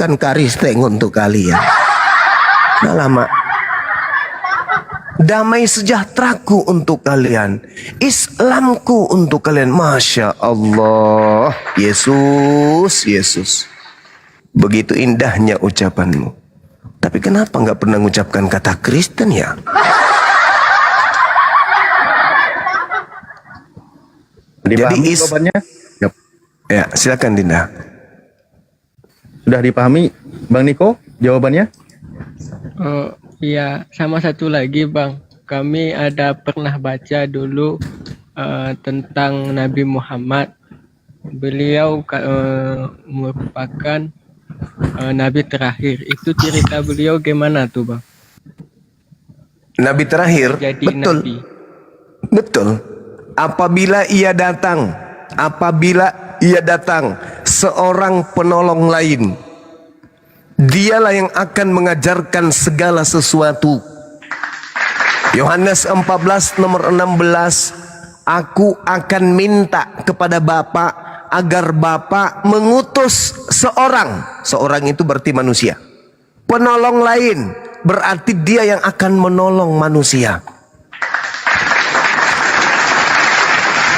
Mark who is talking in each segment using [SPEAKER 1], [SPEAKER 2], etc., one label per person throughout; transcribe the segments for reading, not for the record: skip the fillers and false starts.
[SPEAKER 1] bukan karisteng untuk kalian. Nah lama. Damai sejahteraku untuk kalian, Islamku untuk kalian. Masya Allah, Yesus, Yesus. Begitu indahnya ucapanmu. Tapi kenapa nggak pernah mengucapkan kata Kristen ya?
[SPEAKER 2] Dipahami jawabannya?
[SPEAKER 1] Ya, silakan Dinda.
[SPEAKER 2] Sudah dipahami, Bang Niko, jawabannya?
[SPEAKER 3] Oh iya, sama satu lagi Bang, kami ada pernah baca dulu tentang Nabi Muhammad. Beliau merupakan Nabi terakhir. Itu cerita beliau gimana tuh Bang?
[SPEAKER 1] Nabi terakhir?
[SPEAKER 3] Jadi
[SPEAKER 1] betul.
[SPEAKER 3] Nabi.
[SPEAKER 1] Betul. Apabila ia datang seorang penolong lain, dialah yang akan mengajarkan segala sesuatu. Yohanes 14 nomor 16, aku akan minta kepada Bapa agar Bapa mengutus seorang itu berarti manusia, penolong lain, berarti dia yang akan menolong manusia.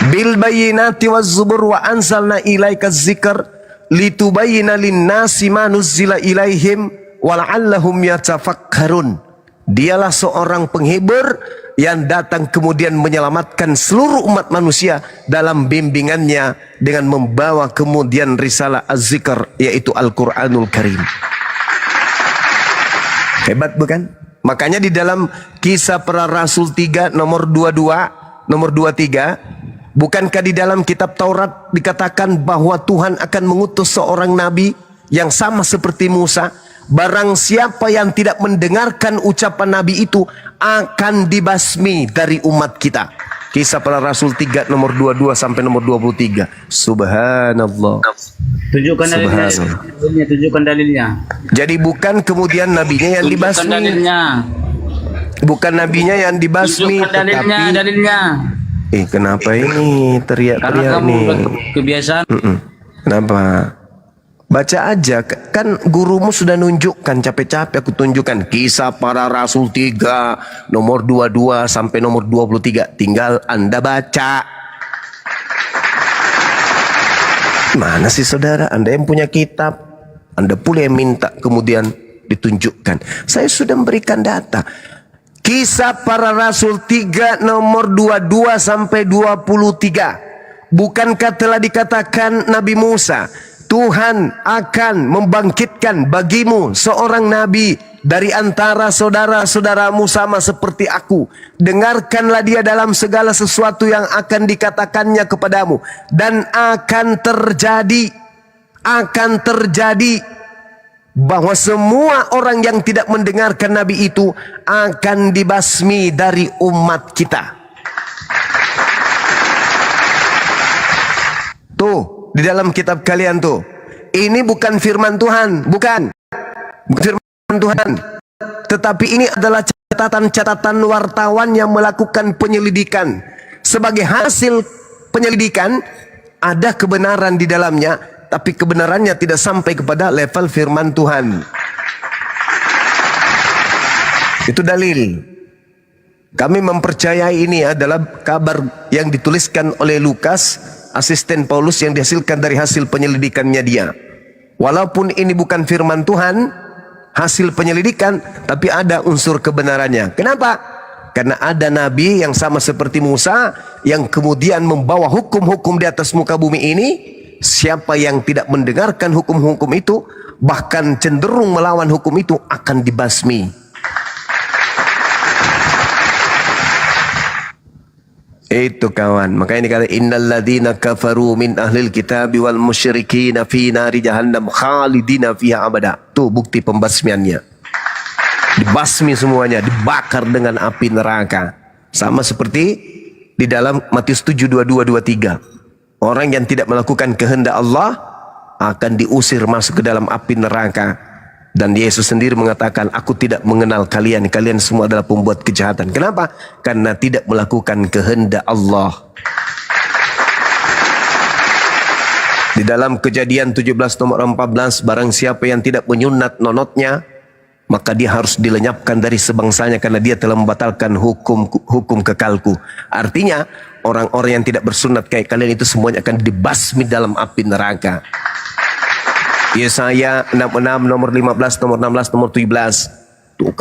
[SPEAKER 1] Bil bayyinati waz zubur wa anzalna ilaika dzikr litubayyana lin-nasi ma nuzzila ilaihim wa la'allahum yatafakkarun. Dialah seorang penghibur yang datang kemudian menyelamatkan seluruh umat manusia dalam bimbingannya dengan membawa kemudian risalah az-zikr, yaitu Al-Qur'anul Karim. Hebat bukan? Makanya di dalam Kisah Para Rasul 3 nomor 22, nomor 23, bukankah di dalam kitab Taurat dikatakan bahwa Tuhan akan mengutus seorang nabi yang sama seperti Musa? Barang siapa yang tidak mendengarkan ucapan nabi itu akan dibasmi dari umat kita. Kisah Para Rasul 3 nomor 22 sampai nomor 23. Subhanallah.
[SPEAKER 4] Tunjukkan dalilnya. Tunjukkan dalilnya.
[SPEAKER 1] Jadi bukan kemudian nabinya yang dibasmi.
[SPEAKER 4] Dalilnya.
[SPEAKER 1] Bukan nabinya yang dibasmi,
[SPEAKER 4] tetapi dalilnya.
[SPEAKER 1] Kenapa ini teriak-teriak nih?
[SPEAKER 4] Kebiasaan.
[SPEAKER 1] Kenapa? Baca aja, kan gurumu sudah nunjukkan, capek-capek aku tunjukkan Kisah Para Rasul 3 nomor 22 sampai nomor 23. Tinggal Anda baca. Mana sih saudara? Anda yang punya kitab, Anda pula yang minta kemudian ditunjukkan. Saya sudah memberikan data. Kisah Para Rasul 3 nomor 22 sampai 23. Bukankah telah dikatakan Nabi Musa, Tuhan akan membangkitkan bagimu seorang nabi dari antara saudara-saudaramu sama seperti aku. Dengarkanlah dia dalam segala sesuatu yang akan dikatakannya kepadamu. Dan akan terjadi bahwa semua orang yang tidak mendengarkan nabi itu akan dibasmi dari umat kita. Tuh, di dalam kitab kalian tuh. Ini bukan firman Tuhan, bukan firman Tuhan. Tetapi ini adalah catatan-catatan wartawan yang melakukan penyelidikan. Sebagai hasil penyelidikan, ada kebenaran di dalamnya, tapi kebenarannya tidak sampai kepada level firman Tuhan. Itu dalil. Kami mempercayai ini adalah kabar yang dituliskan oleh Lukas, asisten Paulus, yang dihasilkan dari hasil penyelidikannya dia. Walaupun ini bukan firman Tuhan, hasil penyelidikan, tapi ada unsur kebenarannya. Kenapa? Karena ada nabi yang sama seperti Musa, yang kemudian membawa hukum-hukum di atas muka bumi ini. Siapa yang tidak mendengarkan hukum-hukum itu, bahkan cenderung melawan hukum itu, akan dibasmi. Itu kawan, makanya dikata innal ladzina kafaru min ahlil kitabi wal musyrikin fi nari jahannam khalidina fiha abada. Tuh bukti pembasmiannya. Dibasmi semuanya, dibakar dengan api neraka. Sama seperti di dalam Matius 7:22-23. Orang yang tidak melakukan kehendak Allah akan diusir masuk ke dalam api neraka. Dan Yesus sendiri mengatakan, aku tidak mengenal kalian. Kalian semua adalah pembuat kejahatan. Kenapa? Karena tidak melakukan kehendak Allah. Di dalam Kejadian 17 nomor 14, barang siapa yang tidak menyunat nonotnya, maka dia harus dilenyapkan dari sebangsanya karena dia telah membatalkan hukum kekalku. Artinya, orang-orang yang tidak bersunat kayak kalian itu semuanya akan dibasmi dalam api neraka. Yesaya 66 nomor 15, nomor 16, nomor 17.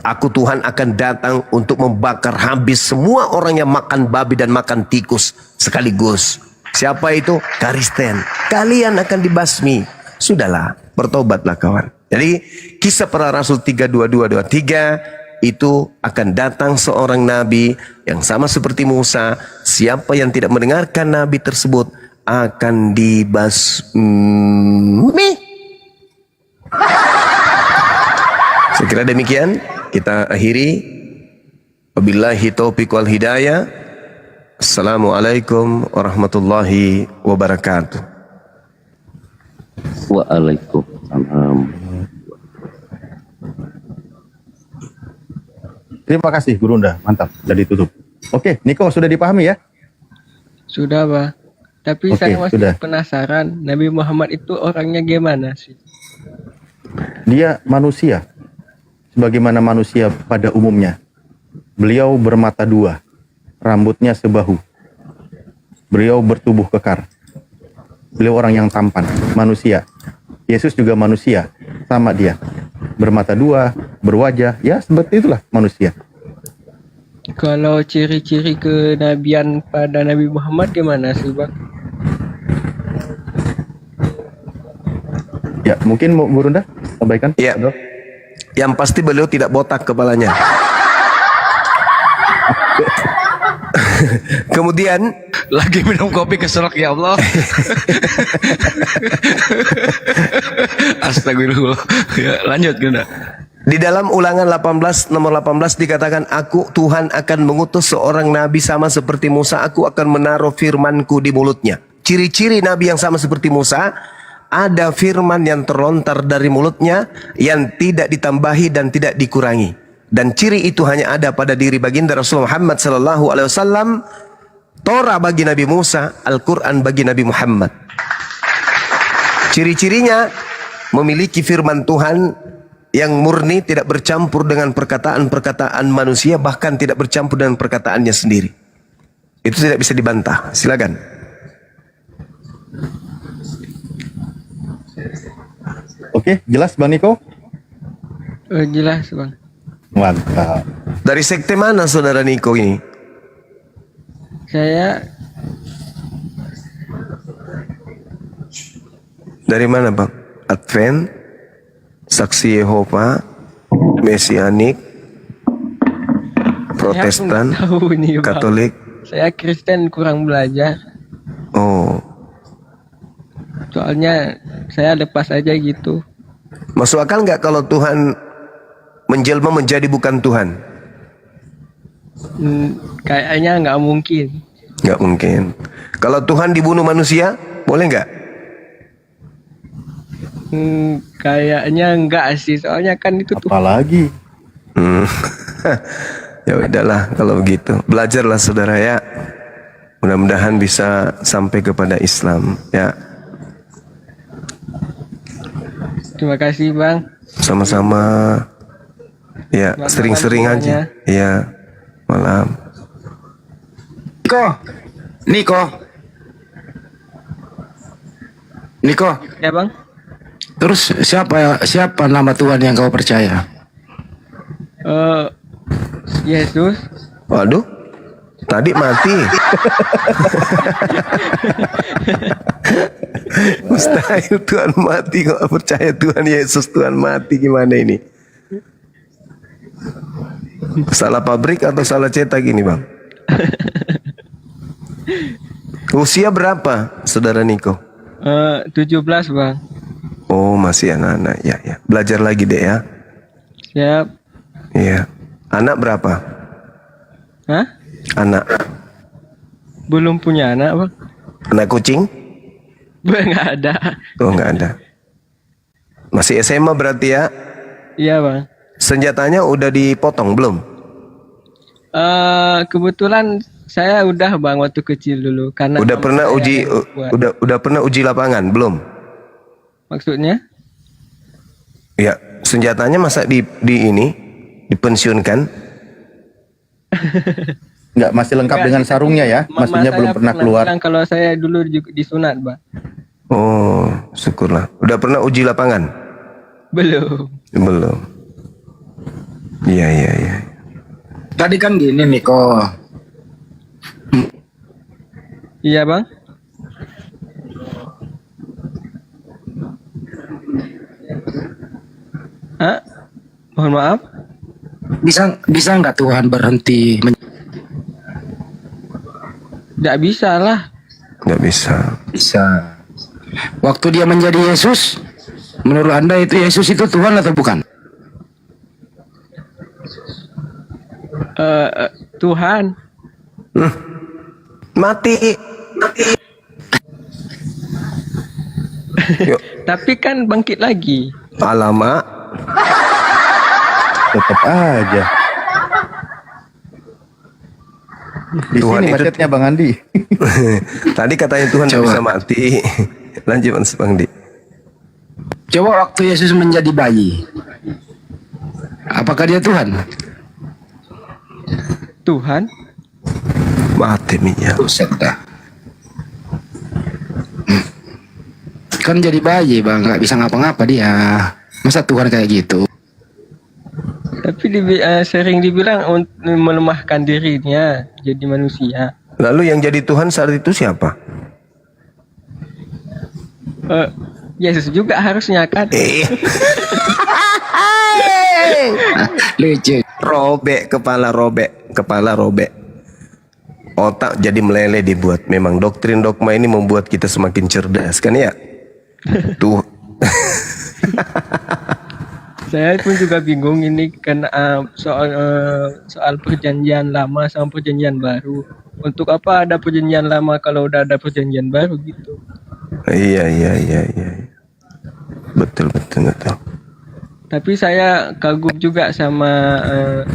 [SPEAKER 1] Aku Tuhan akan datang untuk membakar habis semua orang yang makan babi dan makan tikus sekaligus. Siapa itu? Kristen. Kalian akan dibasmi. Sudahlah, bertobatlah kawan. Jadi Kisah Para Rasul 3:22-23 itu akan datang seorang nabi yang sama seperti Musa. Siapa yang tidak mendengarkan nabi tersebut akan dibasmi. Saya kira demikian. Kita akhiri. Wabillahi taufiq wal hidayah. Assalamualaikum warahmatullahi wabarakatuh.
[SPEAKER 5] Waalaikumsalam.
[SPEAKER 2] Terima kasih Gurunda, mantap, sudah ditutup. Oke, Niko sudah dipahami ya?
[SPEAKER 3] Sudah bang. Tapi
[SPEAKER 2] Oke,
[SPEAKER 3] saya masih
[SPEAKER 2] sudah.
[SPEAKER 3] penasaran Nabi Muhammad itu orangnya gimana sih?
[SPEAKER 2] Dia manusia, sebagaimana manusia pada umumnya. Beliau bermata dua, rambutnya sebahu. Beliau bertubuh kekar. Beliau orang yang tampan, manusia. Yesus juga manusia, sama dia. Bermata dua, berwajah, ya seperti itulah manusia.
[SPEAKER 3] Kalau ciri-ciri kenabian pada Nabi Muhammad gimana sih bang?
[SPEAKER 2] Ya, mungkin mau Gurunda sampaikan?
[SPEAKER 1] Ya.
[SPEAKER 2] Atau?
[SPEAKER 1] Yang pasti beliau tidak botak kepalanya. Kemudian
[SPEAKER 4] Lagi minum kopi keselak ya Allah. Astagfirullah. Ya, lanjut Gunda.
[SPEAKER 1] di dalam Ulangan 18 nomor 18 dikatakan, aku Tuhan akan mengutus seorang nabi sama seperti Musa, aku akan menaruh firmanku di mulutnya. Ciri-ciri nabi yang sama seperti Musa, ada firman yang terlontar dari mulutnya yang tidak ditambahi dan tidak dikurangi. Dan ciri itu hanya ada pada diri baginda Rasul Muhammad sallallahu alaihi wasallam. Torah bagi Nabi Musa, Al-Quran bagi Nabi Muhammad. Ciri-cirinya memiliki firman Tuhan yang murni, tidak bercampur dengan perkataan-perkataan manusia, bahkan tidak bercampur dengan perkataannya sendiri. Itu tidak bisa dibantah. Silakan.
[SPEAKER 2] Oke, jelas Bang Niko?
[SPEAKER 3] Jelas bang.
[SPEAKER 2] Mantap.
[SPEAKER 1] Dari sekte mana saudara Niko ini?
[SPEAKER 3] Saya
[SPEAKER 1] Dari mana bang? Advent, Saksi Yehova, Mesianik, Protestan,
[SPEAKER 3] saya tahu nih, bang.
[SPEAKER 1] Katolik.
[SPEAKER 3] Saya Kristen kurang belajar.
[SPEAKER 1] Oh,
[SPEAKER 3] Soalnya saya lepas aja gitu.
[SPEAKER 1] masuk akal nggak kalau Tuhan menjelma menjadi bukan Tuhan?
[SPEAKER 3] Kayaknya nggak mungkin.
[SPEAKER 1] Nggak mungkin. Kalau Tuhan dibunuh manusia, boleh nggak?
[SPEAKER 3] Kayaknya enggak sih. Soalnya kan itu tuh.
[SPEAKER 2] Apalagi?
[SPEAKER 1] Hmm. Ya udahlah kalau begitu. Belajarlah saudara ya. Mudah-mudahan bisa sampai kepada Islam ya.
[SPEAKER 3] Terima kasih bang.
[SPEAKER 1] Sama-sama. Ya,
[SPEAKER 3] Selamat
[SPEAKER 1] sering-sering
[SPEAKER 3] malam
[SPEAKER 1] aja. Ya, malam.
[SPEAKER 6] Niko.
[SPEAKER 3] Ya bang.
[SPEAKER 6] Terus siapa nama Tuhan yang kau percaya?
[SPEAKER 3] Yesus.
[SPEAKER 1] Waduh, tadi mati. Mustahil Tuhan mati, kok percaya Tuhan Yesus Tuhan mati, gimana ini? Salah pabrik atau salah cetak ini bang? Usia berapa saudara Niko?
[SPEAKER 3] 17 bang.
[SPEAKER 1] Oh masih anak-anak, ya ya. Belajar lagi deh ya.
[SPEAKER 3] Siap.
[SPEAKER 1] Iya. Anak berapa?
[SPEAKER 3] Hah?
[SPEAKER 1] Anak.
[SPEAKER 3] Belum punya anak bang?
[SPEAKER 1] Anak kucing?
[SPEAKER 3] Nggak ada.
[SPEAKER 1] Oh nggak ada. Masih SMA berarti ya?
[SPEAKER 3] Iya bang.
[SPEAKER 1] Senjatanya udah dipotong belum?
[SPEAKER 3] Kebetulan Saya udah bang waktu kecil dulu karena
[SPEAKER 1] Udah
[SPEAKER 3] mama
[SPEAKER 1] pernah
[SPEAKER 3] saya
[SPEAKER 1] uji
[SPEAKER 3] yang buat.
[SPEAKER 1] udah pernah uji lapangan belum?
[SPEAKER 3] Maksudnya?
[SPEAKER 1] Ya, senjatanya masa di ini dipensiunkan?
[SPEAKER 2] Enggak, masih lengkap
[SPEAKER 3] Enggak
[SPEAKER 2] dengan
[SPEAKER 3] sih,
[SPEAKER 2] sarungnya ya.
[SPEAKER 3] mama
[SPEAKER 2] Maksudnya
[SPEAKER 3] saya
[SPEAKER 2] belum pernah keluar.
[SPEAKER 3] bilang kalau saya dulu juga disunat bang.
[SPEAKER 1] Oh, syukurlah. Udah pernah uji lapangan?
[SPEAKER 3] Belum.
[SPEAKER 1] Belum. Iya, iya, iya.
[SPEAKER 6] Tadi kan gini Niko.
[SPEAKER 3] Iya bang. Hah? Mohon maaf.
[SPEAKER 6] Bisa nggak Tuhan berhenti?
[SPEAKER 3] Tidak bisa lah.
[SPEAKER 1] Nggak bisa.
[SPEAKER 6] Bisa. Waktu dia menjadi Yesus, menurut Anda itu Yesus itu Tuhan atau bukan?
[SPEAKER 3] Tuhan.
[SPEAKER 1] Mati. Yuk,
[SPEAKER 3] Tapi kan bangkit lagi.
[SPEAKER 1] alamak.
[SPEAKER 2] Tetap aja. Di
[SPEAKER 1] Tuhan
[SPEAKER 2] sini
[SPEAKER 1] itu-
[SPEAKER 2] macetnya Bang Andi.
[SPEAKER 1] Tadi katanya Tuhan nggak
[SPEAKER 6] Coba.
[SPEAKER 1] bisa mati. Lanjut Mas Bang Di.
[SPEAKER 6] Coba waktu Yesus menjadi bayi, apakah dia Tuhan?
[SPEAKER 3] Tuhan.
[SPEAKER 1] Mati minyak.
[SPEAKER 6] Buset dah. Kan jadi bayi bang, nggak bisa ngapa-ngapa dia. Masa Tuhan kayak gitu?
[SPEAKER 3] Tapi sering dibilang untuk melemahkan dirinya jadi manusia.
[SPEAKER 1] Lalu yang jadi Tuhan saat itu siapa?
[SPEAKER 3] Yesus juga harusnya kan.
[SPEAKER 6] Lucu.
[SPEAKER 1] Robek kepala robek. Otak jadi meleleh dibuat. Memang doktrin dogma ini membuat kita semakin cerdas kan ya? Tuh.
[SPEAKER 3] Saya pun juga bingung ini karena soal perjanjian lama sama perjanjian baru. Untuk apa ada perjanjian lama kalau udah ada perjanjian baru gitu?
[SPEAKER 1] Iya. Betul.
[SPEAKER 3] Tapi saya kagum juga sama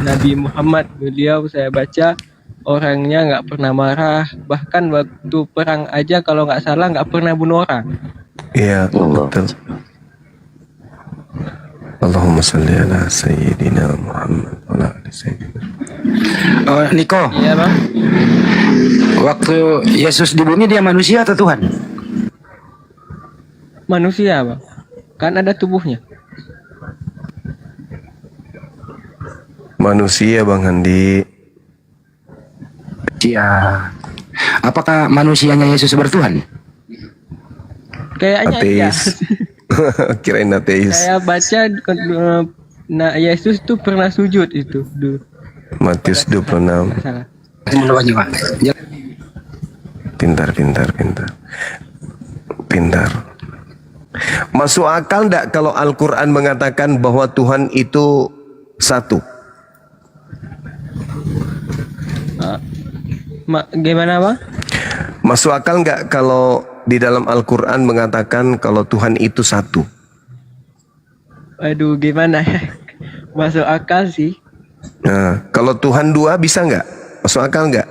[SPEAKER 3] Nabi Muhammad. Beliau saya baca orangnya nggak pernah marah. Bahkan waktu perang aja kalau nggak salah nggak pernah bunuh orang.
[SPEAKER 1] Iya,
[SPEAKER 5] Allah.
[SPEAKER 1] betul. Allahumma salli ala Sayyidina Muhammad wa ala ali Sayyidina.
[SPEAKER 6] Oh, Niko,
[SPEAKER 3] Iya bang.
[SPEAKER 6] waktu Yesus di bumi dia manusia atau Tuhan?
[SPEAKER 3] Manusia bang. Kan ada tubuhnya.
[SPEAKER 1] Manusia Bang Andi.
[SPEAKER 6] Dia. Apakah manusianya Yesus bertuhan?
[SPEAKER 3] Kayaknya iya.
[SPEAKER 1] Ateis. Kirain ateis.
[SPEAKER 3] Saya baca Yesus tuh pernah sujud itu dulu.
[SPEAKER 1] Matius 26.
[SPEAKER 3] Nggak salah.
[SPEAKER 6] Semuanya, Pak. Ya.
[SPEAKER 1] Pintar. Masuk akal enggak kalau Al-Quran mengatakan bahwa Tuhan itu satu?
[SPEAKER 3] Gimana bang?
[SPEAKER 1] Masuk akal enggak kalau di dalam Al-Quran mengatakan kalau Tuhan itu satu?
[SPEAKER 3] Aduh gimana ya? Masuk akal sih.
[SPEAKER 1] Nah, kalau Tuhan dua bisa enggak? Masuk akal enggak?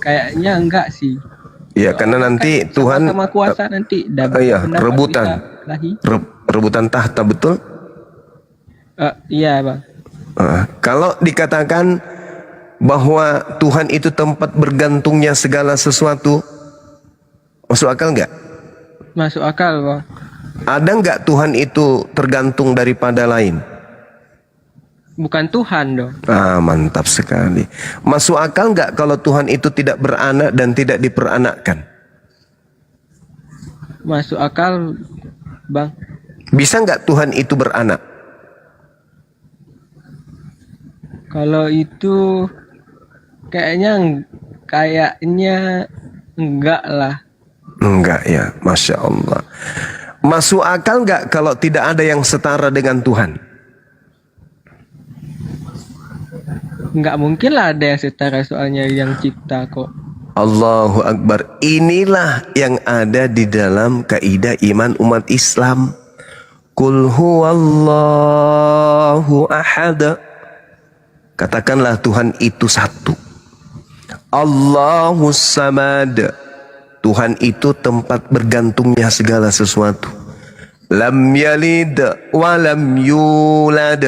[SPEAKER 3] Kayaknya enggak sih.
[SPEAKER 1] Ya, karena nanti Tuhan
[SPEAKER 3] sama kuasa nanti
[SPEAKER 1] iya,
[SPEAKER 3] pendapat
[SPEAKER 1] rebutan.
[SPEAKER 3] bisa kelahi.
[SPEAKER 1] Rebutan tahta, betul?
[SPEAKER 3] Iya bang.
[SPEAKER 1] Kalau dikatakan bahwa Tuhan itu tempat bergantungnya segala sesuatu, masuk akal nggak?
[SPEAKER 3] Masuk akal bang.
[SPEAKER 1] Ada nggak Tuhan itu tergantung daripada lain?
[SPEAKER 3] Bukan Tuhan dong.
[SPEAKER 1] Mantap sekali. Masuk akal nggak kalau Tuhan itu tidak beranak dan tidak diperanakkan?
[SPEAKER 3] Masuk akal bang.
[SPEAKER 1] Bisa nggak Tuhan itu beranak?
[SPEAKER 3] Kalau itu kayaknya enggak lah.
[SPEAKER 1] Enggak ya, Masya Allah. Masuk akal nggak kalau tidak ada yang setara dengan Tuhan?
[SPEAKER 3] Enggak mungkin lah ada yang setara soalnya yang cipta kok.
[SPEAKER 1] Allahu Akbar. Inilah yang ada di dalam kaidah iman umat Islam. Qul huwallahu ahad. Katakanlah Tuhan itu satu. Allahus Samad. Tuhan itu tempat bergantungnya segala sesuatu. Lam yalid wa lam yulad.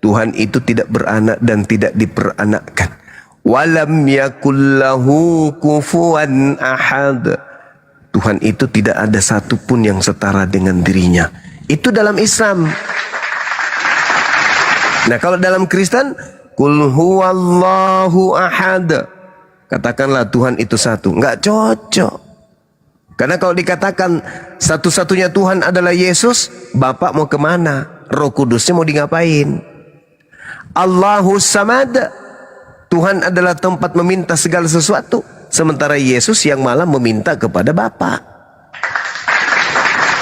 [SPEAKER 1] Tuhan itu tidak beranak dan tidak diperanakkan. Walam yakullahu kufuwan ahad. Tuhan itu tidak ada satupun yang setara dengan dirinya. Itu dalam Islam. Nah, kalau dalam Kristen, kul huwallahu ahad. Katakanlah Tuhan itu satu. Enggak cocok. Karena kalau dikatakan satu-satunya Tuhan adalah Yesus, Bapak mau kemana? Roh Kudusnya mau di ngapain? Allahus Samad. Tuhan adalah tempat meminta segala sesuatu. Sementara Yesus yang malah meminta kepada Bapa.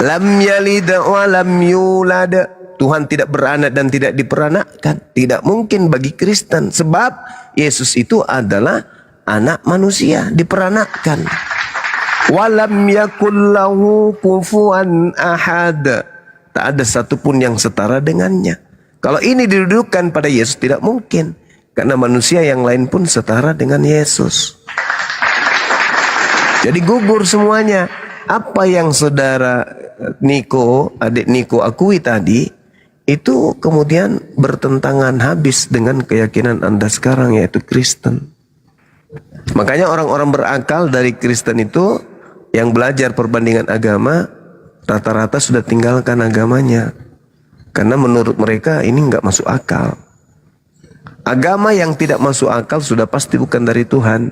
[SPEAKER 1] Lam yalid wa lam yulad. Tuhan tidak beranak dan tidak diperanakkan. Tidak mungkin bagi Kristen. Sebab Yesus itu adalah anak manusia, diperanakkan. Walam yakul lahu kufuwan ahad. Tak ada satupun yang setara dengannya. Kalau ini didudukkan pada Yesus, tidak mungkin. Karena manusia yang lain pun setara dengan Yesus. Jadi gugur semuanya. Apa yang saudara Niko, adik Niko akui tadi, itu kemudian bertentangan habis dengan keyakinan Anda sekarang, yaitu Kristen. Makanya orang-orang berakal dari Kristen itu yang belajar perbandingan agama, rata-rata sudah tinggalkan agamanya. Karena menurut mereka ini nggak masuk akal. Agama yang tidak masuk akal sudah pasti bukan dari Tuhan.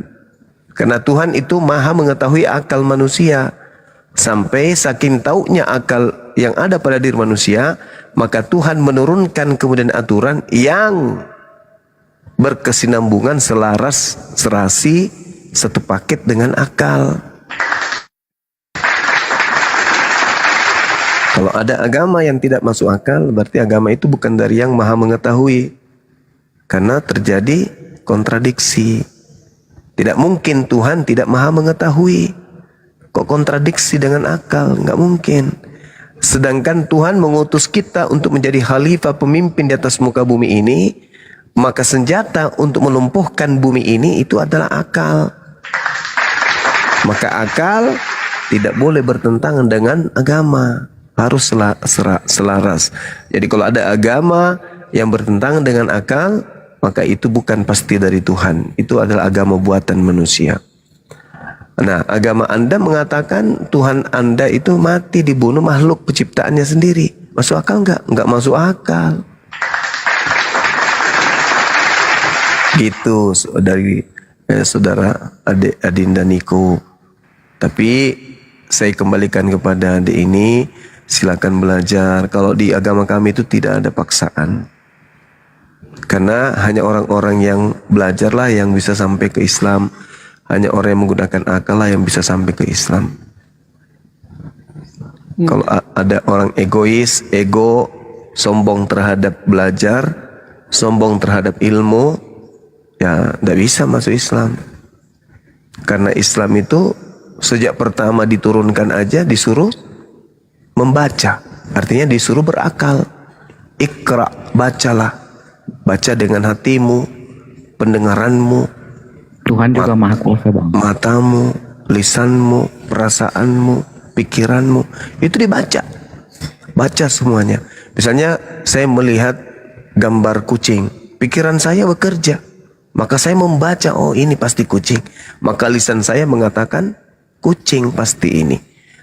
[SPEAKER 1] Karena Tuhan itu maha mengetahui akal manusia. Sampai saking taunya akal yang ada pada diri manusia, maka Tuhan menurunkan kemudian aturan yang berkesinambungan, selaras, serasi, satu paket dengan akal. Kalau ada agama yang tidak masuk akal, berarti agama itu bukan dari yang maha mengetahui. Karena terjadi kontradiksi. Tidak mungkin Tuhan tidak maha mengetahui. Kok kontradiksi dengan akal? Nggak mungkin. Sedangkan Tuhan mengutus kita untuk menjadi khalifah pemimpin di atas muka bumi ini. Maka senjata untuk melumpuhkan bumi ini itu adalah akal. Maka akal tidak boleh bertentangan dengan agama. Harus selaras. Jadi kalau ada agama yang bertentangan dengan akal, maka itu bukan pasti dari Tuhan. Itu adalah agama buatan manusia. Nah, agama Anda mengatakan Tuhan Anda itu mati dibunuh makhluk penciptaannya sendiri. Masuk akal enggak? Enggak masuk akal. Gitu dari saudara adik Adinda Niko. Tapi saya kembalikan kepada adik ini, silakan belajar. Kalau di agama kami itu tidak ada paksaan. Karena hanya orang-orang yang belajarlah yang bisa sampai ke Islam. Hanya orang yang menggunakan akal lah yang bisa sampai ke Islam. Kalau ada orang egois, ego, sombong terhadap belajar, sombong terhadap ilmu, ya tidak bisa masuk Islam. Karena Islam itu sejak pertama diturunkan aja disuruh membaca. Artinya disuruh berakal. Iqra, bacalah. Baca dengan hatimu, pendengaranmu,
[SPEAKER 6] Tuhan juga maha kuasa, Bang.
[SPEAKER 1] matamu, lisanmu, perasaanmu, pikiranmu. Itu dibaca. Baca semuanya. Misalnya saya melihat gambar kucing. Pikiran saya bekerja. Maka saya membaca, oh ini pasti kucing. Maka lisan saya mengatakan kucing pasti ini.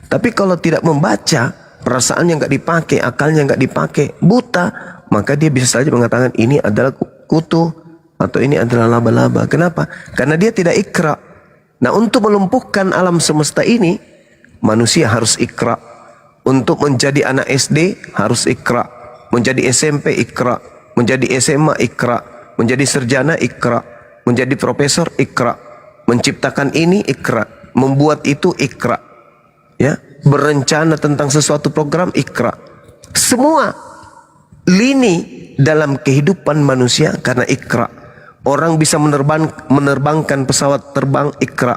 [SPEAKER 1] Tapi kalau tidak membaca, perasaan yang nggak dipakai, akalnya nggak dipakai, buta, maka dia bisa saja mengatakan ini adalah kutu atau ini adalah laba-laba. Kenapa? Karena dia tidak ikra. Nah, untuk melumpuhkan alam semesta ini, manusia harus ikra. Untuk menjadi anak SD harus ikra. Menjadi SMP ikra. Menjadi SMA ikra. Menjadi sarjana ikra. Menjadi profesor ikra. Menciptakan ini ikra. Membuat itu ikra. Ya, berencana tentang sesuatu program ikra. Semua lini dalam kehidupan manusia karena ikra. Orang bisa menerbangkan pesawat terbang ikra.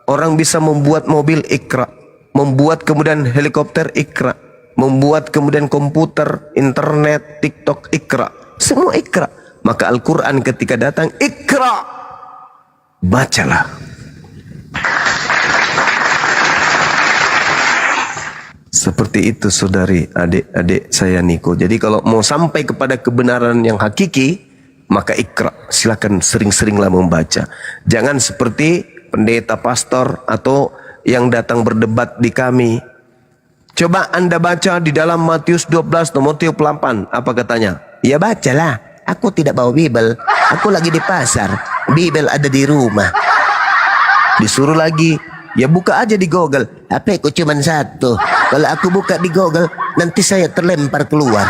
[SPEAKER 1] Orang bisa membuat mobil ikra. Membuat kemudian helikopter ikra. Membuat kemudian komputer, internet, TikTok ikra. Semua ikra. Maka Al-Quran ketika datang, Iqra, bacalah. Seperti itu saudari, adik-adik saya Niko. Jadi kalau mau sampai kepada kebenaran yang hakiki, maka Iqra, silakan sering-seringlah membaca. Jangan seperti pendeta, pastor, atau yang datang berdebat di kami. Coba Anda baca di dalam Matius 12 nomor 38. Apa katanya? Ya bacalah. Aku tidak bawa Bible. Aku lagi di pasar. Bible ada di rumah. Disuruh lagi. Ya buka aja di Google. HP ku cuma satu. Kalau aku buka di Google, nanti saya terlempar keluar.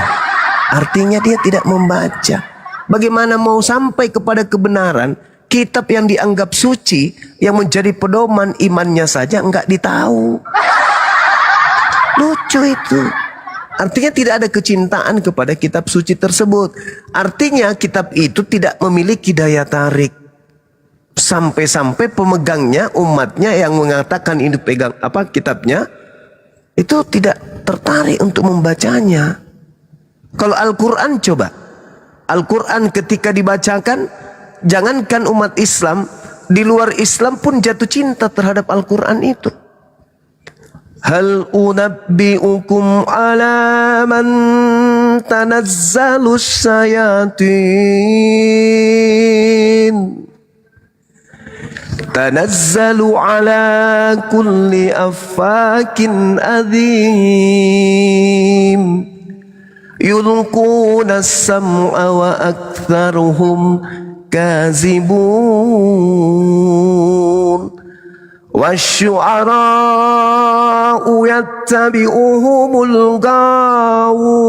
[SPEAKER 1] Artinya dia tidak membaca. Bagaimana mau sampai kepada kebenaran? Kitab yang dianggap suci, yang menjadi pedoman imannya saja enggak ditahu. Lucu itu. Artinya tidak ada kecintaan kepada kitab suci tersebut. Artinya kitab itu tidak memiliki daya tarik. Sampai-sampai pemegangnya, umatnya yang mengatakan ini pegang apa kitabnya, itu tidak tertarik untuk membacanya. Kalau Al-Quran coba. Al-Quran ketika dibacakan, jangankan umat Islam, di luar Islam pun jatuh cinta terhadap Al-Quran itu. Hal unabbi'ukum ala man tanazzalus sayatin. Tanazzalu ala kulli affakin adhim. Yulquna as-sam'a wa aktharuhum kazibun. Wasyu'ara'u yattabi'uhumul gawun.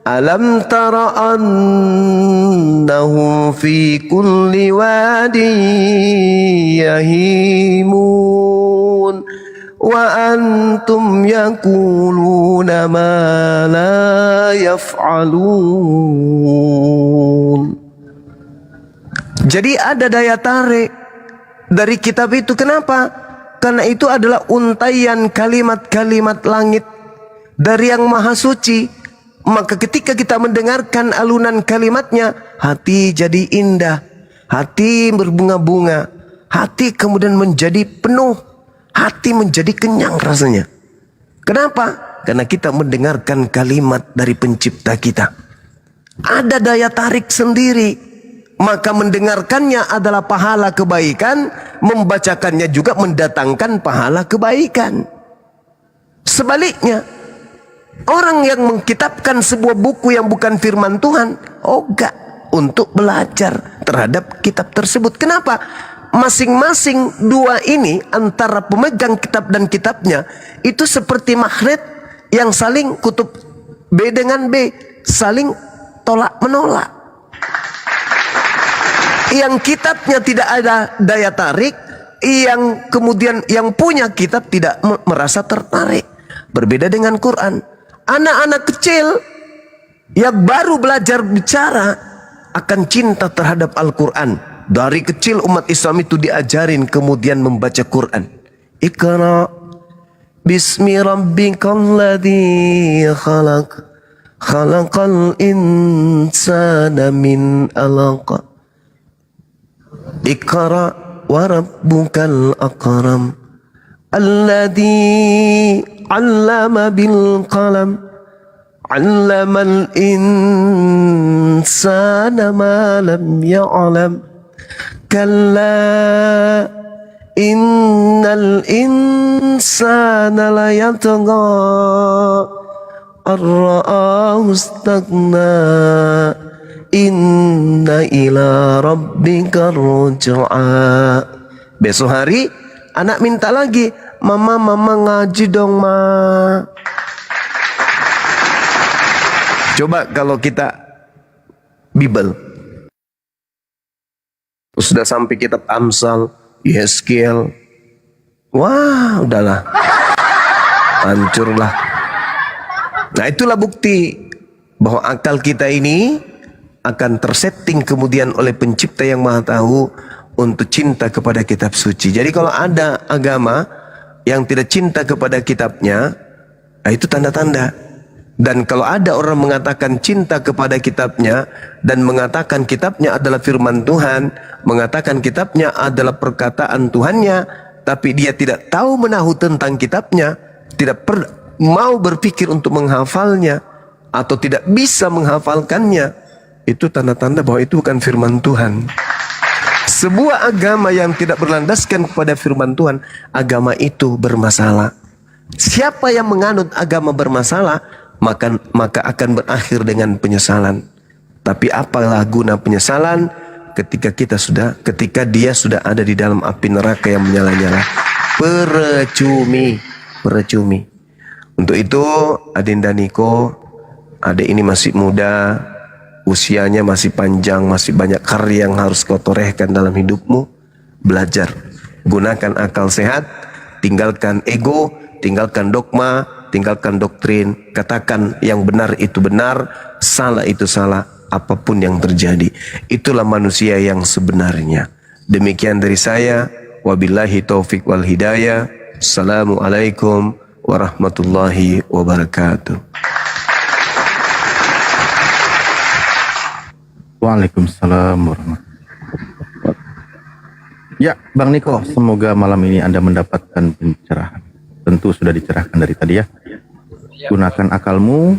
[SPEAKER 1] Alam tara annahum fi kulli wadin yahimun. Wa antum yaquluna ma la yaf'alun. Jadi ada daya tarik dari kitab itu. Kenapa? Karena itu adalah untaian kalimat-kalimat langit dari yang maha suci. Maka ketika kita mendengarkan alunan kalimatnya, hati jadi indah, hati berbunga-bunga, hati kemudian menjadi penuh, hati menjadi kenyang rasanya. Kenapa? Karena kita mendengarkan kalimat dari pencipta kita. Ada daya tarik sendiri. Maka mendengarkannya adalah pahala kebaikan, membacakannya juga mendatangkan pahala kebaikan. Sebaliknya, orang yang mengkitabkan sebuah buku yang bukan firman Tuhan, ogah untuk belajar terhadap kitab tersebut. Kenapa? Masing-masing dua ini, antara pemegang kitab dan kitabnya, itu seperti magnet yang saling kutub B dengan B, saling tolak menolak. Yang kitabnya tidak ada daya tarik, yang kemudian yang punya kitab tidak merasa tertarik. Berbeda dengan Quran. Anak-anak kecil yang baru belajar bicara akan cinta terhadap Al-Quran. Dari kecil umat Islam itu diajarin kemudian membaca Quran. Iqra bismi rabbikal ladzi khalaq, khalaqal insana min alaq. Iqra wa rabbukal akram, alladzi 'allama bil qalam, 'allamal insana ma lam ya'lam. Kalla innal insana la yatgha ar-ra'ahu istaghna. Inna ila rabbika ruj'a. Besok hari anak minta lagi, mama ngaji dong ma. Coba kalau kita Bible, sudah sampai kitab Amsal, Yeskiel, wah udahlah, hancurlah. Nah itulah bukti bahwa akal kita ini akan tersetting kemudian oleh pencipta yang maha tahu untuk cinta kepada kitab suci. Jadi kalau ada agama yang tidak cinta kepada kitabnya, nah itu tanda-tanda Dan kalau ada orang mengatakan cinta kepada kitabnya dan mengatakan kitabnya adalah firman Tuhan, mengatakan kitabnya adalah perkataan Tuhannya, tapi dia tidak tahu menahu tentang kitabnya, tidak mau berpikir untuk menghafalnya, atau tidak bisa menghafalkannya, itu tanda-tanda bahwa itu bukan firman Tuhan. Sebuah agama yang tidak berlandaskan kepada firman Tuhan, agama itu bermasalah. Siapa yang menganut agama bermasalah, maka akan berakhir dengan penyesalan. Tapi apalah guna penyesalan ketika dia sudah ada di dalam api neraka yang menyala-nyala. Percuma. Untuk itu, Adinda Niko, adik ini masih muda, usianya masih panjang, masih banyak karya yang harus kau torehkan dalam hidupmu. Belajar, gunakan akal sehat, tinggalkan ego, tinggalkan dogma, tinggalkan doktrin, katakan yang benar itu benar, salah itu salah, apapun yang terjadi. Itulah manusia yang sebenarnya. Demikian dari saya, wabillahi taufik wal hidayah. Assalamualaikum warahmatullahi wabarakatuh.
[SPEAKER 2] Waalaikumsalam warahmatullahi wabarakatuh. Ya, Bang Niko, semoga malam ini Anda mendapatkan pencerahan. Tentu sudah dicerahkan dari tadi ya. Gunakan akalmu,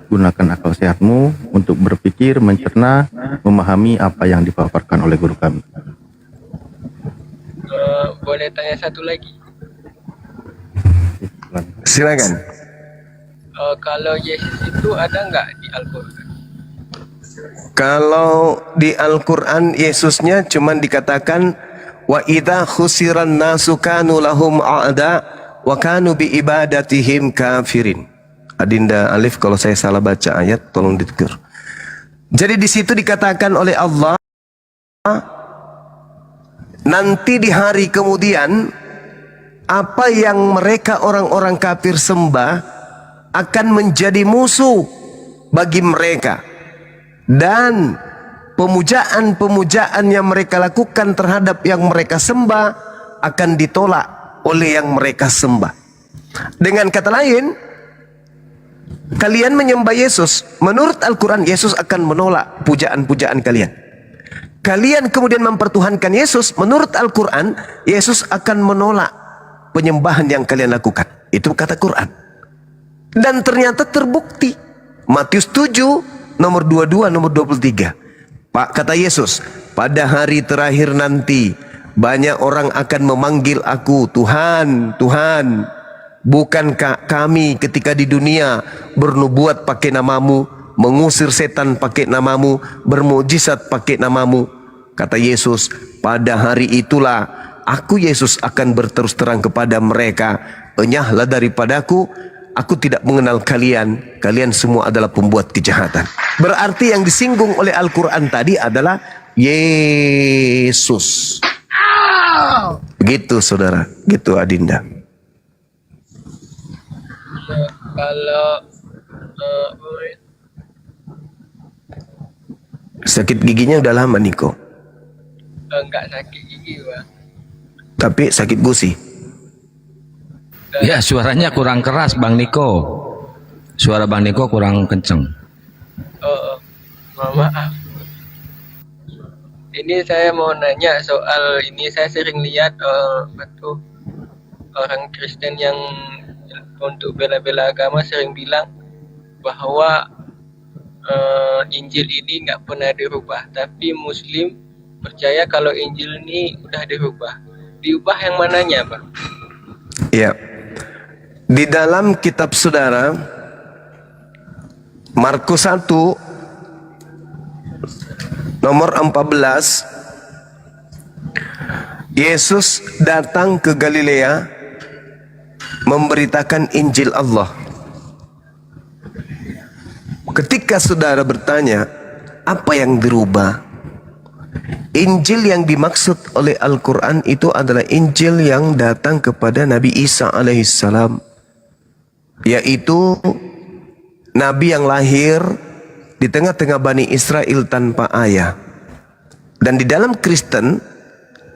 [SPEAKER 2] gunakan akal sehatmu untuk berpikir, mencerna, memahami apa yang dipaparkan oleh guru kami.
[SPEAKER 3] Boleh tanya satu lagi?
[SPEAKER 1] Silakan.
[SPEAKER 3] Kalau Yesus itu ada nggak di Al-Quran?
[SPEAKER 1] Kalau di Al-Quran Yesusnya cuman dikatakan wa idza khusiran nasu kanu lahum a'da wa kanu bi ibadatihim kafirin. Adinda Alif, kalau saya salah baca ayat tolong ditegur. Jadi di situ dikatakan oleh Allah, nanti di hari kemudian apa yang mereka orang-orang kafir sembah akan menjadi musuh bagi mereka, dan pemujaan-pemujaan yang mereka lakukan terhadap yang mereka sembah akan ditolak oleh yang mereka sembah. Dengan kata lain, kalian menyembah Yesus, menurut Al-Quran Yesus akan menolak pujaan-pujaan kalian. Kalian kemudian mempertuhankan Yesus, menurut Al-Quran Yesus akan menolak penyembahan yang kalian lakukan. Itu kata Quran. Dan ternyata terbukti. Matius 7 nomor 22 nomor 23. Pak, kata Yesus, pada hari terakhir nanti banyak orang akan memanggil aku Tuhan, Tuhan, bukankah kami ketika di dunia bernubuat pakai namamu, mengusir setan pakai namamu, bermukjizat pakai namamu? Kata Yesus, pada hari itulah aku Yesus akan berterus terang kepada mereka, enyahlah daripadaku, aku tidak mengenal kalian, kalian semua adalah pembuat kejahatan. Berarti yang disinggung oleh Al-Quran tadi adalah Yesus. Begitu saudara, gitu Adinda.
[SPEAKER 3] Kalau
[SPEAKER 1] sakit giginya udah lama Niko,
[SPEAKER 3] enggak sakit gigi, Pak.
[SPEAKER 1] tapi sakit gusi.
[SPEAKER 4] Ya, suaranya kurang keras Bang Niko. Suara Bang Niko kurang kenceng.
[SPEAKER 3] Mohon maaf. Ini saya mau nanya soal ini. Saya sering lihat orang Kristen yang untuk bela-bela agama sering bilang bahwa Injil ini nggak pernah dirubah, tapi Muslim percaya kalau Injil ini udah dirubah. Diubah yang mananya, Pak?
[SPEAKER 1] Ya, di dalam kitab saudara Markus 1 nomor 14, Yesus datang ke Galilea memberitakan Injil Allah. Ketika saudara bertanya, apa yang dirubah? Injil yang dimaksud oleh Al-Quran itu adalah Injil yang datang kepada Nabi Isa alaihissalam, yaitu Nabi yang lahir di tengah-tengah Bani Israel tanpa ayah. Dan di dalam Kristen,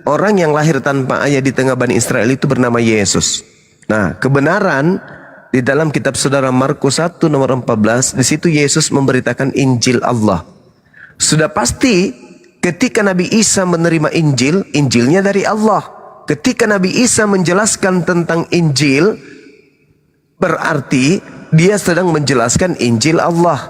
[SPEAKER 1] orang yang lahir tanpa ayah di tengah Bani Israel itu bernama Yesus. Nah, kebenaran di dalam kitab saudara Markus 1 nomor 14, di situ Yesus memberitakan Injil Allah. Sudah pasti ketika Nabi Isa menerima Injil, Injilnya dari Allah. Ketika Nabi Isa menjelaskan tentang Injil, berarti dia sedang menjelaskan Injil Allah.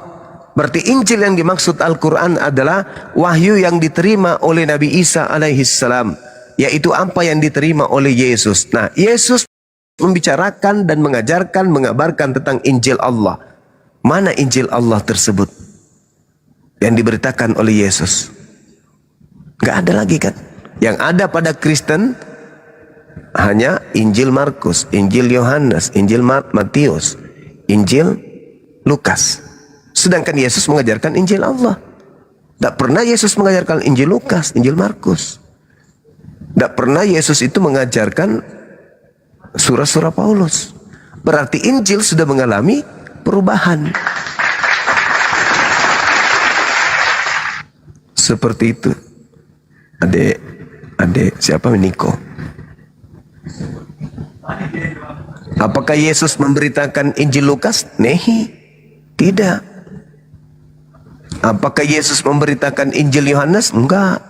[SPEAKER 1] Berarti Injil yang dimaksud Al-Quran adalah wahyu yang diterima oleh Nabi Isa alaihissalam, yaitu apa yang diterima oleh Yesus. Nah, Yesus membicarakan dan mengajarkan, mengabarkan tentang Injil Allah. Mana Injil Allah tersebut yang diberitakan oleh Yesus? Gak ada lagi kan? Yang ada pada Kristen hanya Injil Markus, Injil Yohanes, Injil Matius, Injil Lukas. Sedangkan Yesus mengajarkan Injil Allah. Tidak pernah Yesus mengajarkan Injil Lukas, Injil Markus. Tidak pernah Yesus itu mengajarkan surah-surah Paulus. Berarti Injil sudah mengalami perubahan. Seperti itu. Adik siapa Niko? Apakah Yesus memberitakan Injil Lukas? Nehi, tidak. Apakah Yesus memberitakan Injil Yohanes? Enggak.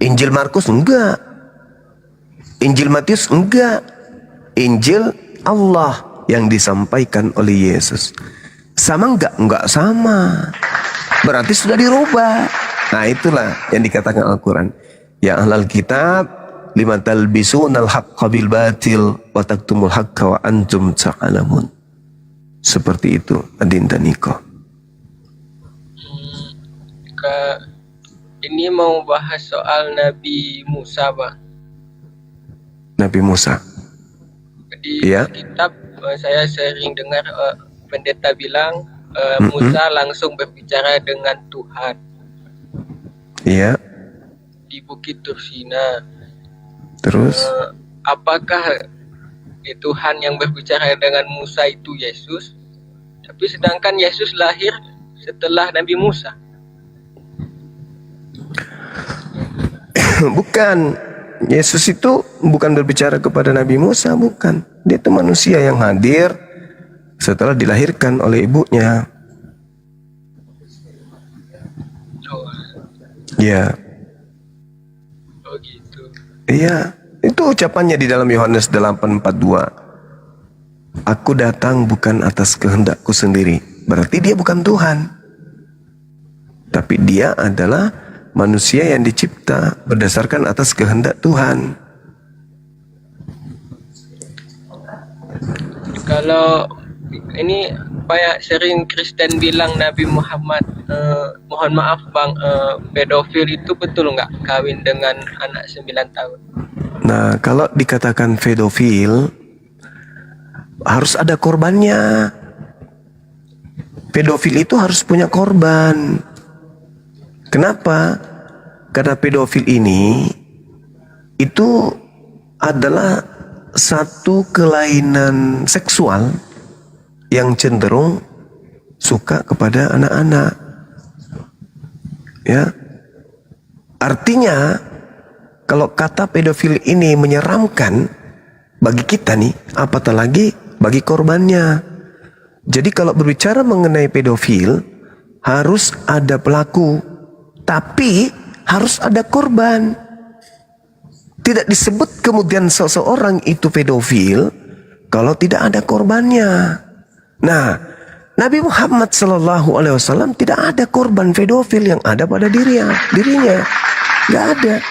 [SPEAKER 1] Injil Markus? Enggak. Injil Matius? Enggak. Injil Allah yang disampaikan oleh Yesus. Sama enggak? Enggak sama. Berarti sudah dirubah. Nah, itulah yang dikatakan Al-Quran. Ya ahlal kitab, lima talbisunal haqqa bil batil wa taktumul haqqa wa antum ta'lamun. Seperti itu, Adin dan Niko.
[SPEAKER 3] Ini mau bahas soal Nabi Musa, Bang.
[SPEAKER 1] Nabi Musa.
[SPEAKER 3] Di
[SPEAKER 1] Ya.
[SPEAKER 3] kitab saya sering dengar pendeta bilang Musa langsung berbicara dengan Tuhan
[SPEAKER 1] Iya.
[SPEAKER 3] di Bukit Tursina.
[SPEAKER 1] Terus
[SPEAKER 3] Apakah Tuhan yang berbicara dengan Musa itu Yesus? Tapi sedangkan Yesus lahir setelah Nabi Musa.
[SPEAKER 1] bukan. Yesus itu bukan berbicara kepada Nabi Musa, bukan. Dia itu manusia yang hadir setelah dilahirkan oleh ibunya.
[SPEAKER 3] Oh,
[SPEAKER 1] Ya.
[SPEAKER 3] oh gitu.
[SPEAKER 1] Iya, itu ucapannya di dalam Yohanes 8:42. Aku datang bukan atas kehendakku sendiri. Berarti dia bukan Tuhan. Tapi dia adalah manusia yang dicipta berdasarkan atas kehendak Tuhan.
[SPEAKER 3] Kalau ini kayak sering Kristen bilang Nabi Muhammad, mohon maaf Bang, pedofil itu betul nggak kawin dengan anak 9 tahun?
[SPEAKER 1] Nah, kalau dikatakan pedofil, harus ada korbannya. Pedofil itu harus punya korban. Kenapa? Karena pedofil ini itu adalah satu kelainan seksual yang cenderung suka kepada anak-anak. Ya. Artinya kalau kata pedofil ini menyeramkan bagi kita nih, apatah lagi bagi korbannya. Jadi kalau berbicara mengenai pedofil, harus ada pelaku. Tapi harus ada korban. Tidak disebut kemudian seseorang itu pedofil kalau tidak ada korbannya. Nah, Nabi Muhammad SAW tidak ada korban pedofil yang ada pada dirinya. Gak ada.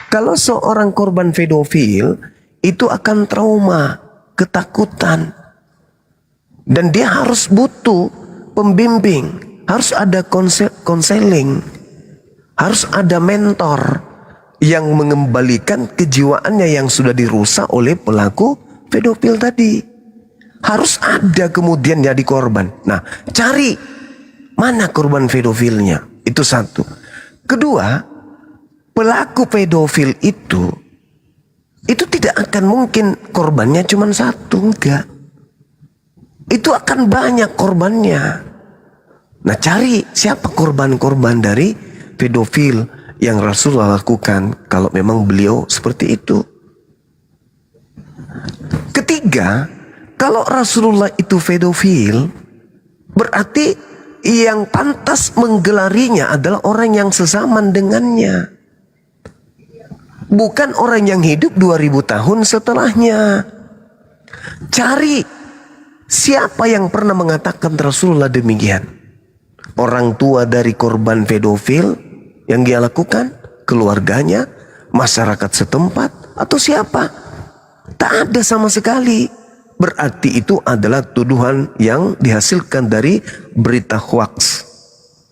[SPEAKER 1] Kalau seorang korban pedofil itu akan trauma, ketakutan, dan dia harus butuh pembimbing, harus ada konseling. Harus ada mentor yang mengembalikan kejiwaannya yang sudah dirusak oleh pelaku pedofil tadi. Harus ada kemudian jadi korban. Nah, cari mana korban pedofilnya. Itu satu. Kedua, pelaku pedofil itu tidak akan mungkin korbannya cuma satu, enggak. Itu akan banyak korbannya. Nah, cari siapa korban-korban dari pedofil yang Rasulullah lakukan kalau memang beliau seperti itu. Ketiga, Kalau Rasulullah itu pedofil, berarti yang pantas menggelarinya adalah orang yang sezaman dengannya. Bukan orang yang hidup 2000 tahun setelahnya. Cari siapa yang pernah mengatakan Rasulullah demikian. Orang tua dari korban pedofil yang dia lakukan, keluarganya, masyarakat setempat, atau siapa? Tak ada sama sekali. Berarti itu adalah tuduhan yang dihasilkan dari berita hoax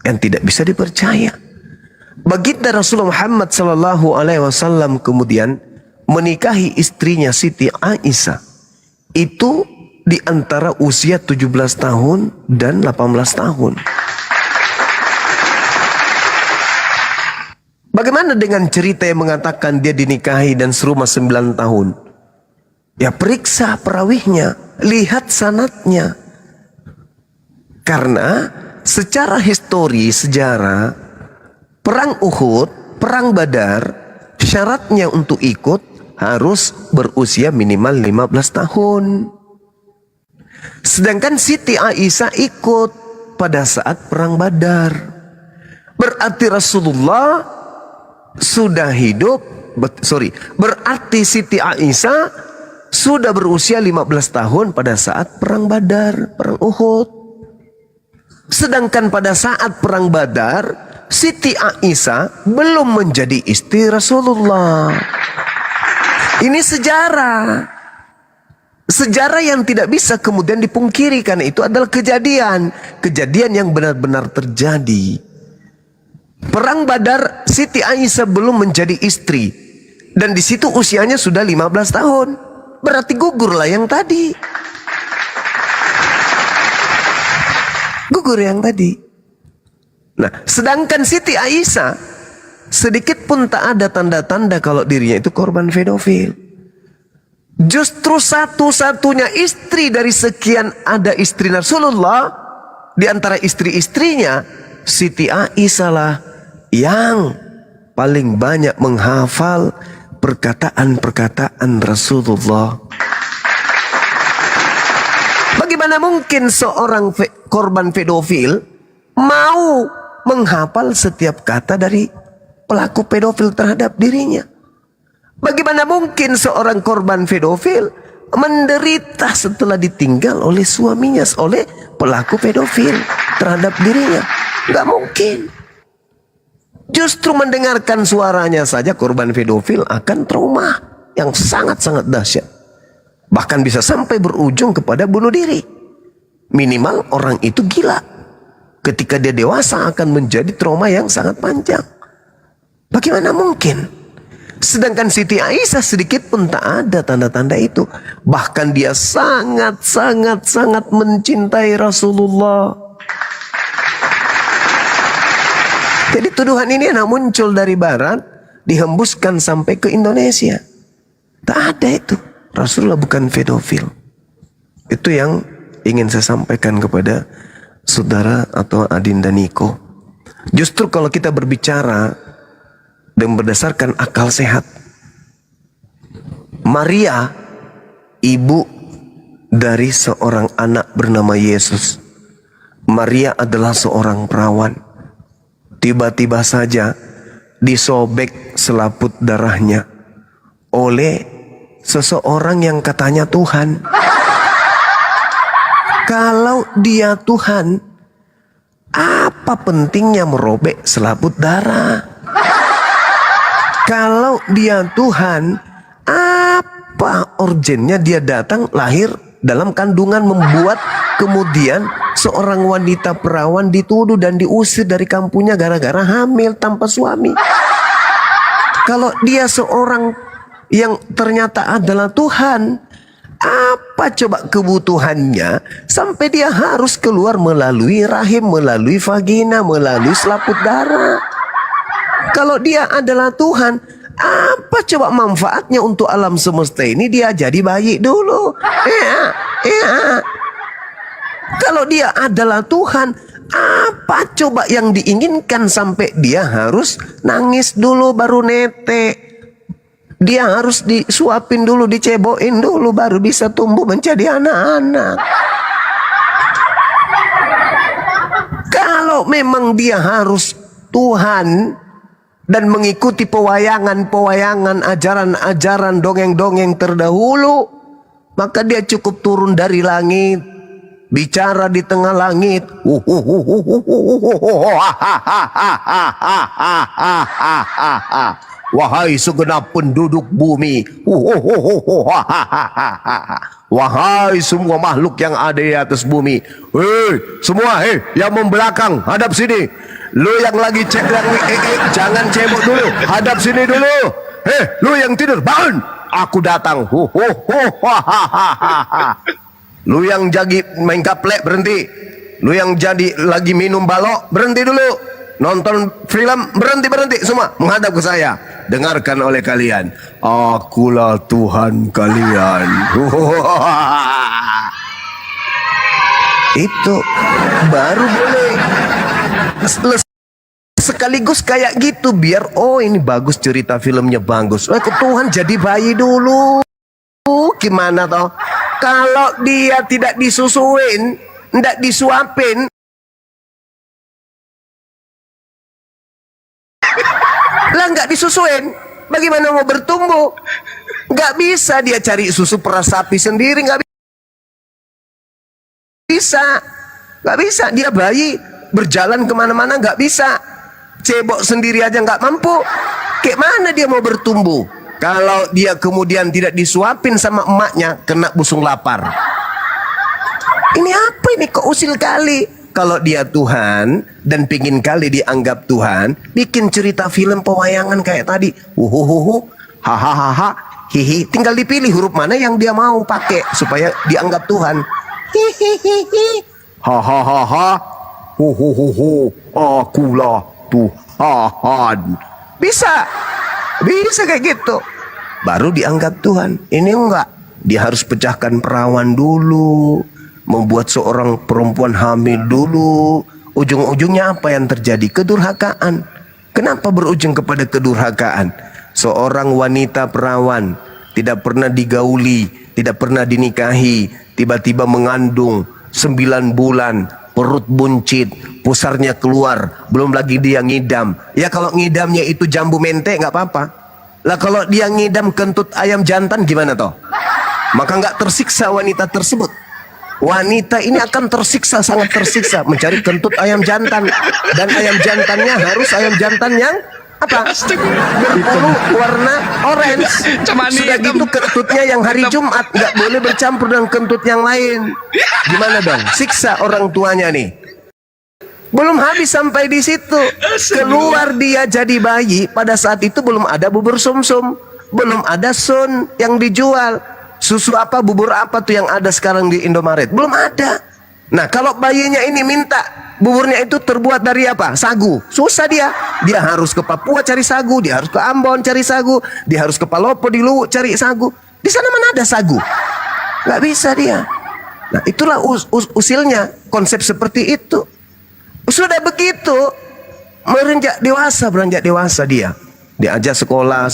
[SPEAKER 1] yang tidak bisa dipercaya. Baginda Rasulullah Muhammad SAW kemudian menikahi istrinya Siti Aisyah. Itu di antara usia 17 tahun dan 18 tahun. Bagaimana dengan cerita yang mengatakan dia dinikahi dan serumah 9 tahun? Ya periksa perawihnya, lihat sanadnya. Karena secara histori, sejarah, perang Uhud, perang Badar, syaratnya untuk ikut harus berusia minimal 15 tahun. Sedangkan Siti Aisyah ikut pada saat perang Badar. Berarti Rasulullah sudah hidup, berarti Siti Aisyah sudah berusia 15 tahun pada saat perang Badar, perang Uhud. Sedangkan pada saat perang Badar, Siti Aisyah belum menjadi istri Rasulullah. Ini sejarah. Sejarah yang tidak bisa kemudian dipungkiri, karena itu adalah kejadian. Kejadian yang benar-benar terjadi. Perang Badar, Siti Aisyah belum menjadi istri. Dan di situ usianya sudah 15 tahun. Berarti gugurlah yang tadi. Gugur yang tadi. Nah, sedangkan Siti Aisyah sedikit pun tak ada tanda-tanda kalau dirinya itu korban pedofil. Justru satu-satunya istri dari sekian ada istri Rasulullah, di antara istri-istrinya, Siti Aisyah lah yang paling banyak menghafal perkataan-perkataan Rasulullah. Bagaimana mungkin seorang korban pedofil mau menghafal setiap kata dari pelaku pedofil terhadap dirinya? Bagaimana mungkin seorang korban pedofil menderita setelah ditinggal oleh suaminya, oleh pelaku pedofil terhadap dirinya? Gak mungkin. Justru mendengarkan suaranya saja korban pedofil akan trauma yang sangat-sangat dahsyat. Bahkan bisa sampai berujung kepada bunuh diri. Minimal orang itu gila. Ketika dia dewasa akan menjadi trauma yang sangat panjang. Bagaimana mungkin? Sedangkan Siti Aisyah sedikit pun tak ada tanda-tanda itu. Bahkan dia sangat-sangat mencintai Rasulullah. Jadi tuduhan ini anak muncul dari barat, dihembuskan sampai ke Indonesia. Tak ada itu. Rasulullah bukan pedofil. Itu yang ingin saya sampaikan kepada saudara atau Adinda Niko. Justru kalau kita berbicara dan berdasarkan akal sehat, Maria, ibu dari seorang anak bernama Yesus. Maria adalah seorang perawan. Tiba-tiba saja disobek selaput darahnya oleh seseorang yang katanya Tuhan. Kalau dia Tuhan, apa pentingnya merobek selaput darah? Kalau dia Tuhan, apa urgennya dia datang lahir dalam kandungan membuat kemudian seorang wanita perawan dituduh dan diusir dari kampungnya gara-gara hamil tanpa suami? Kalau dia seorang yang ternyata adalah Tuhan, apa coba kebutuhannya sampai dia harus keluar melalui rahim, melalui vagina, melalui selaput darah? Kalau dia adalah Tuhan, apa coba manfaatnya untuk alam semesta ini dia jadi bayi dulu? Kalau dia adalah Tuhan, apa coba yang diinginkan sampai dia harus nangis dulu baru netek? Dia harus disuapin dulu, dicebokin dulu, baru bisa tumbuh menjadi anak-anak. Kalau memang dia harus Tuhan dan mengikuti pewayangan-pewayangan, ajaran-ajaran, dongeng-dongeng terdahulu, maka dia cukup turun dari langit, bicara di tengah langit. Wahai segenap penduduk bumi, wahai semua makhluk yang ada di atas bumi, semua, yang membelakang, hadap sini. Lu yang lagi cek jangan cebok dulu, hadap sini dulu. Lu yang tidur, bangun, aku datang. Lu yang jadi main gaplek, berhenti. Lu yang jadi lagi minum balok, berhenti dulu. Nonton film, berhenti semua, menghadap ke saya. Dengarkan oleh kalian, akulah Tuhan kalian. Itu baru boleh. Sekaligus kayak gitu, biar ini bagus, cerita filmnya bagus. Tuhan jadi bayi dulu. Gimana toh? Kalau dia tidak disusuin, tidak disuapin, lah nggak disusuin, bagaimana mau bertumbuh? Nggak bisa dia cari susu peras sapi sendiri, nggak bisa. Dia bayi berjalan kemana-mana nggak bisa, cebok sendiri aja nggak mampu. Kayak mana dia mau bertumbuh? Kalau dia kemudian tidak disuapin sama emaknya, kena busung lapar. Ini apa ini, kok usil kali? Kalau dia Tuhan dan pingin kali dianggap Tuhan, bikin cerita film pewayangan kayak tadi. Hahaha, hihi. Tinggal dipilih huruf mana yang dia mau pakai supaya dianggap Tuhan. Hihihi, hahaha, akulah Tuhan. Bisa kayak gitu. Baru dianggap Tuhan. Ini enggak. Dia harus pecahkan perawan dulu, membuat seorang perempuan hamil dulu. Ujung-ujungnya apa yang terjadi? Kedurhakaan. Kenapa berujung kepada kedurhakaan? Seorang wanita perawan, tidak pernah digauli, tidak pernah dinikahi, tiba-tiba mengandung 9 bulan, perut buncit, pusarnya keluar, belum lagi dia ngidam. Ya kalau ngidamnya itu jambu mente nggak apa-apa. Lah kalau dia ngidam kentut ayam jantan gimana toh? Maka nggak tersiksa wanita tersebut. Wanita ini akan tersiksa, sangat tersiksa mencari kentut ayam jantan, dan ayam jantannya harus ayam jantan yang apa? Berbulu warna orange. Sudah gitu kentutnya yang hari Jumat nggak boleh bercampur dengan kentut yang lain. Gimana dong? Siksa orang tuanya nih. Belum habis sampai di situ, keluar dia jadi bayi. Pada saat itu belum ada bubur sumsum, belum ada sun yang dijual. Susu apa, bubur apa tuh yang ada sekarang di Indomaret? Belum ada. Nah kalau bayinya ini minta buburnya itu terbuat dari apa? Sagu. Susah dia. Dia harus ke Papua cari sagu, dia harus ke Ambon cari sagu, dia harus ke Palopo di Luwu cari sagu. Di sana mana ada sagu? Gak bisa dia. Nah itulah usilnya konsep seperti itu. Sudah begitu beranjak dewasa dia. Diajak sekolah,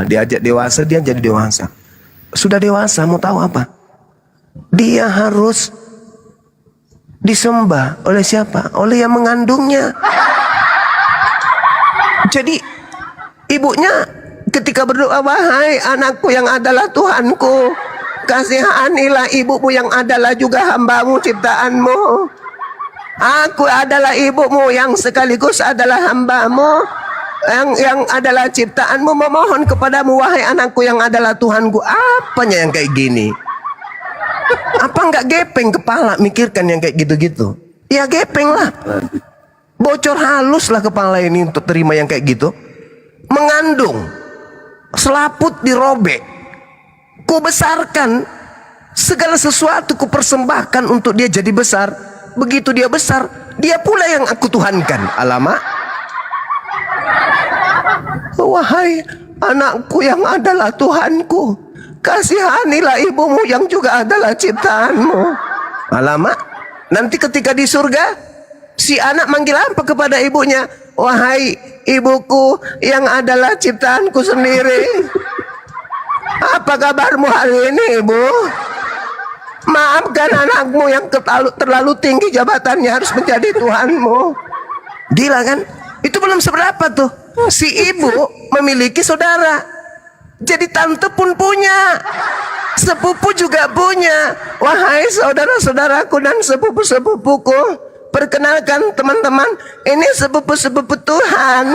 [SPEAKER 1] diajak dewasa, dia jadi dewasa. Sudah dewasa, mau tahu apa? Dia harus disembah oleh siapa? Oleh yang mengandungnya. Jadi ibunya ketika berdoa, wahai anakku yang adalah Tuhanku, kasihanilah ibumu yang adalah juga hambamu ciptaanmu. Aku adalah ibumu yang sekaligus adalah hambamu, yang adalah ciptaanmu, memohon kepadamu wahai anakku yang adalah Tuhanku. Apanya yang kayak gini? Apa enggak gepeng kepala mikirkan yang kayak gitu-gitu? Ya gepeng lah. Bocor halus lah kepala ini untuk terima yang kayak gitu. Mengandung, selaput dirobek, ku besarkan, segala sesuatu ku persembahkan untuk dia jadi besar. Begitu dia besar, dia pula yang aku tuhankan. Alamak. Wahai anakku yang adalah Tuhanku, kasihanilah ibumu yang juga adalah ciptaanmu. Alamak. Nanti ketika di surga, si anak manggil apa kepada ibunya? Wahai ibuku yang adalah ciptaanku sendiri. Apa kabarmu hari ini, Ibu? Maafkan anakmu yang terlalu tinggi jabatannya harus menjadi Tuhanmu. Gila kan? Itu belum seberapa tuh. Si ibu memiliki saudara. Jadi tante pun punya. Sepupu juga punya. Wahai saudara-saudaraku dan sepupu-sepupuku, perkenalkan teman-teman, ini sepupu-sepupu Tuhan.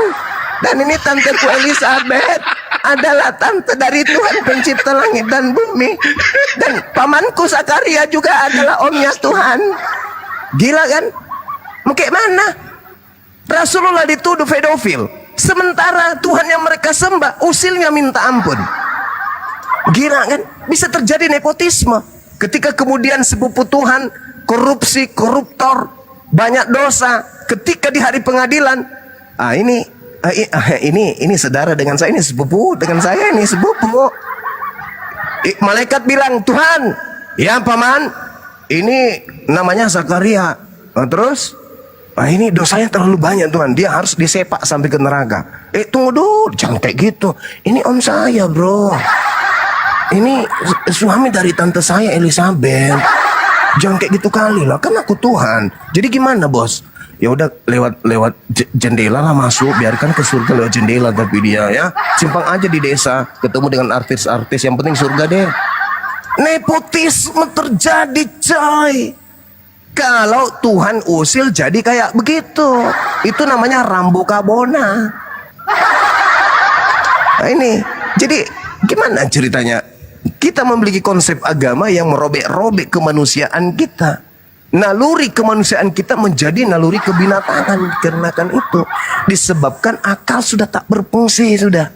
[SPEAKER 1] Dan ini tanteku Elizabeth adalah tante dari Tuhan pencipta langit dan bumi. Dan pamanku Zakaria juga adalah omnya Tuhan. Gila kan? Mungkin mana? Rasulullah dituduh pedofil, sementara Tuhan yang mereka sembah usilnya minta ampun. Gila kan? Bisa terjadi nepotisme. Ketika kemudian sepupu Tuhan korupsi, koruptor, banyak dosa, ketika di hari pengadilan, ini saudara dengan saya, ini sepupu dengan saya, ini sepupu. Malaikat bilang, Tuhan, ya paman, ini namanya Zakaria. Terus, ini dosanya terlalu banyak Tuhan, dia harus disepak sampai ke neraka. Tunggu dulu, jangan kayak gitu. Ini om saya, bro. Ini suami dari tante saya Elizabeth. Jangan kayak gitu kali lah, kan aku Tuhan. Jadi gimana, bos? Ya udah lewat jendela lah masuk, biarkan ke surga lewat jendela. Tapi dia ya simpang aja di desa, ketemu dengan artis-artis, yang penting surga deh. Nepotisme terjadi, coy. Kalau Tuhan usil jadi kayak begitu, itu namanya Rambo Kabona. Nah ini, jadi gimana ceritanya? Kita memiliki konsep agama yang merobek-robek kemanusiaan kita. Naluri kemanusiaan kita menjadi naluri kebinatangan. Karena kan itu disebabkan akal sudah tak berfungsi sudah.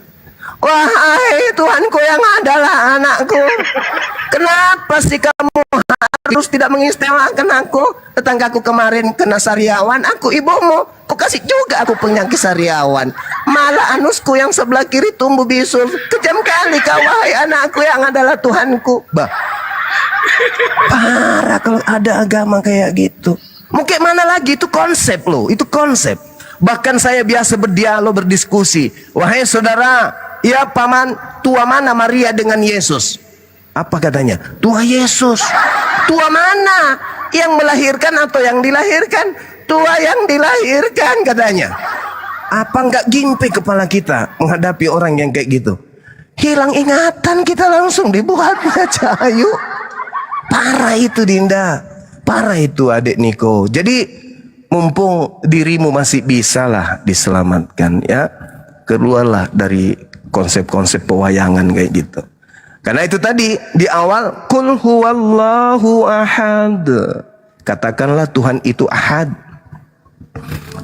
[SPEAKER 1] Wahai Tuhanku yang adalah anakku, kenapa sih kamu harus tidak mengistimewakan aku? Tetanggaku kemarin kena sariawan, aku ibumu, kau kasih juga aku penyakit sariawan. Malah anusku yang sebelah kiri tumbuh bisul. Kejam kali kau, wahai anakku yang adalah Tuhanku. Bah, parah kalau ada agama kayak gitu. Mungkin mana lagi, itu konsep loh, itu konsep. Bahkan saya biasa berdialog, berdiskusi. Wahai saudara, ya paman, tua mana Maria dengan Yesus? Apa katanya? Tua Yesus. Tua mana? Yang melahirkan atau yang dilahirkan? Tua yang dilahirkan katanya. Apa enggak gimpe kepala kita menghadapi orang yang kayak gitu? Hilang ingatan kita langsung dibuatnya cahayu. Parah itu Dinda. Parah itu adik Niko. Jadi mumpung dirimu masih bisa lah diselamatkan ya. Keluarlah dari konsep-konsep pewayangan kayak gitu. Karena itu tadi di awal, Qul huwallahu ahad. Katakanlah Tuhan itu ahad.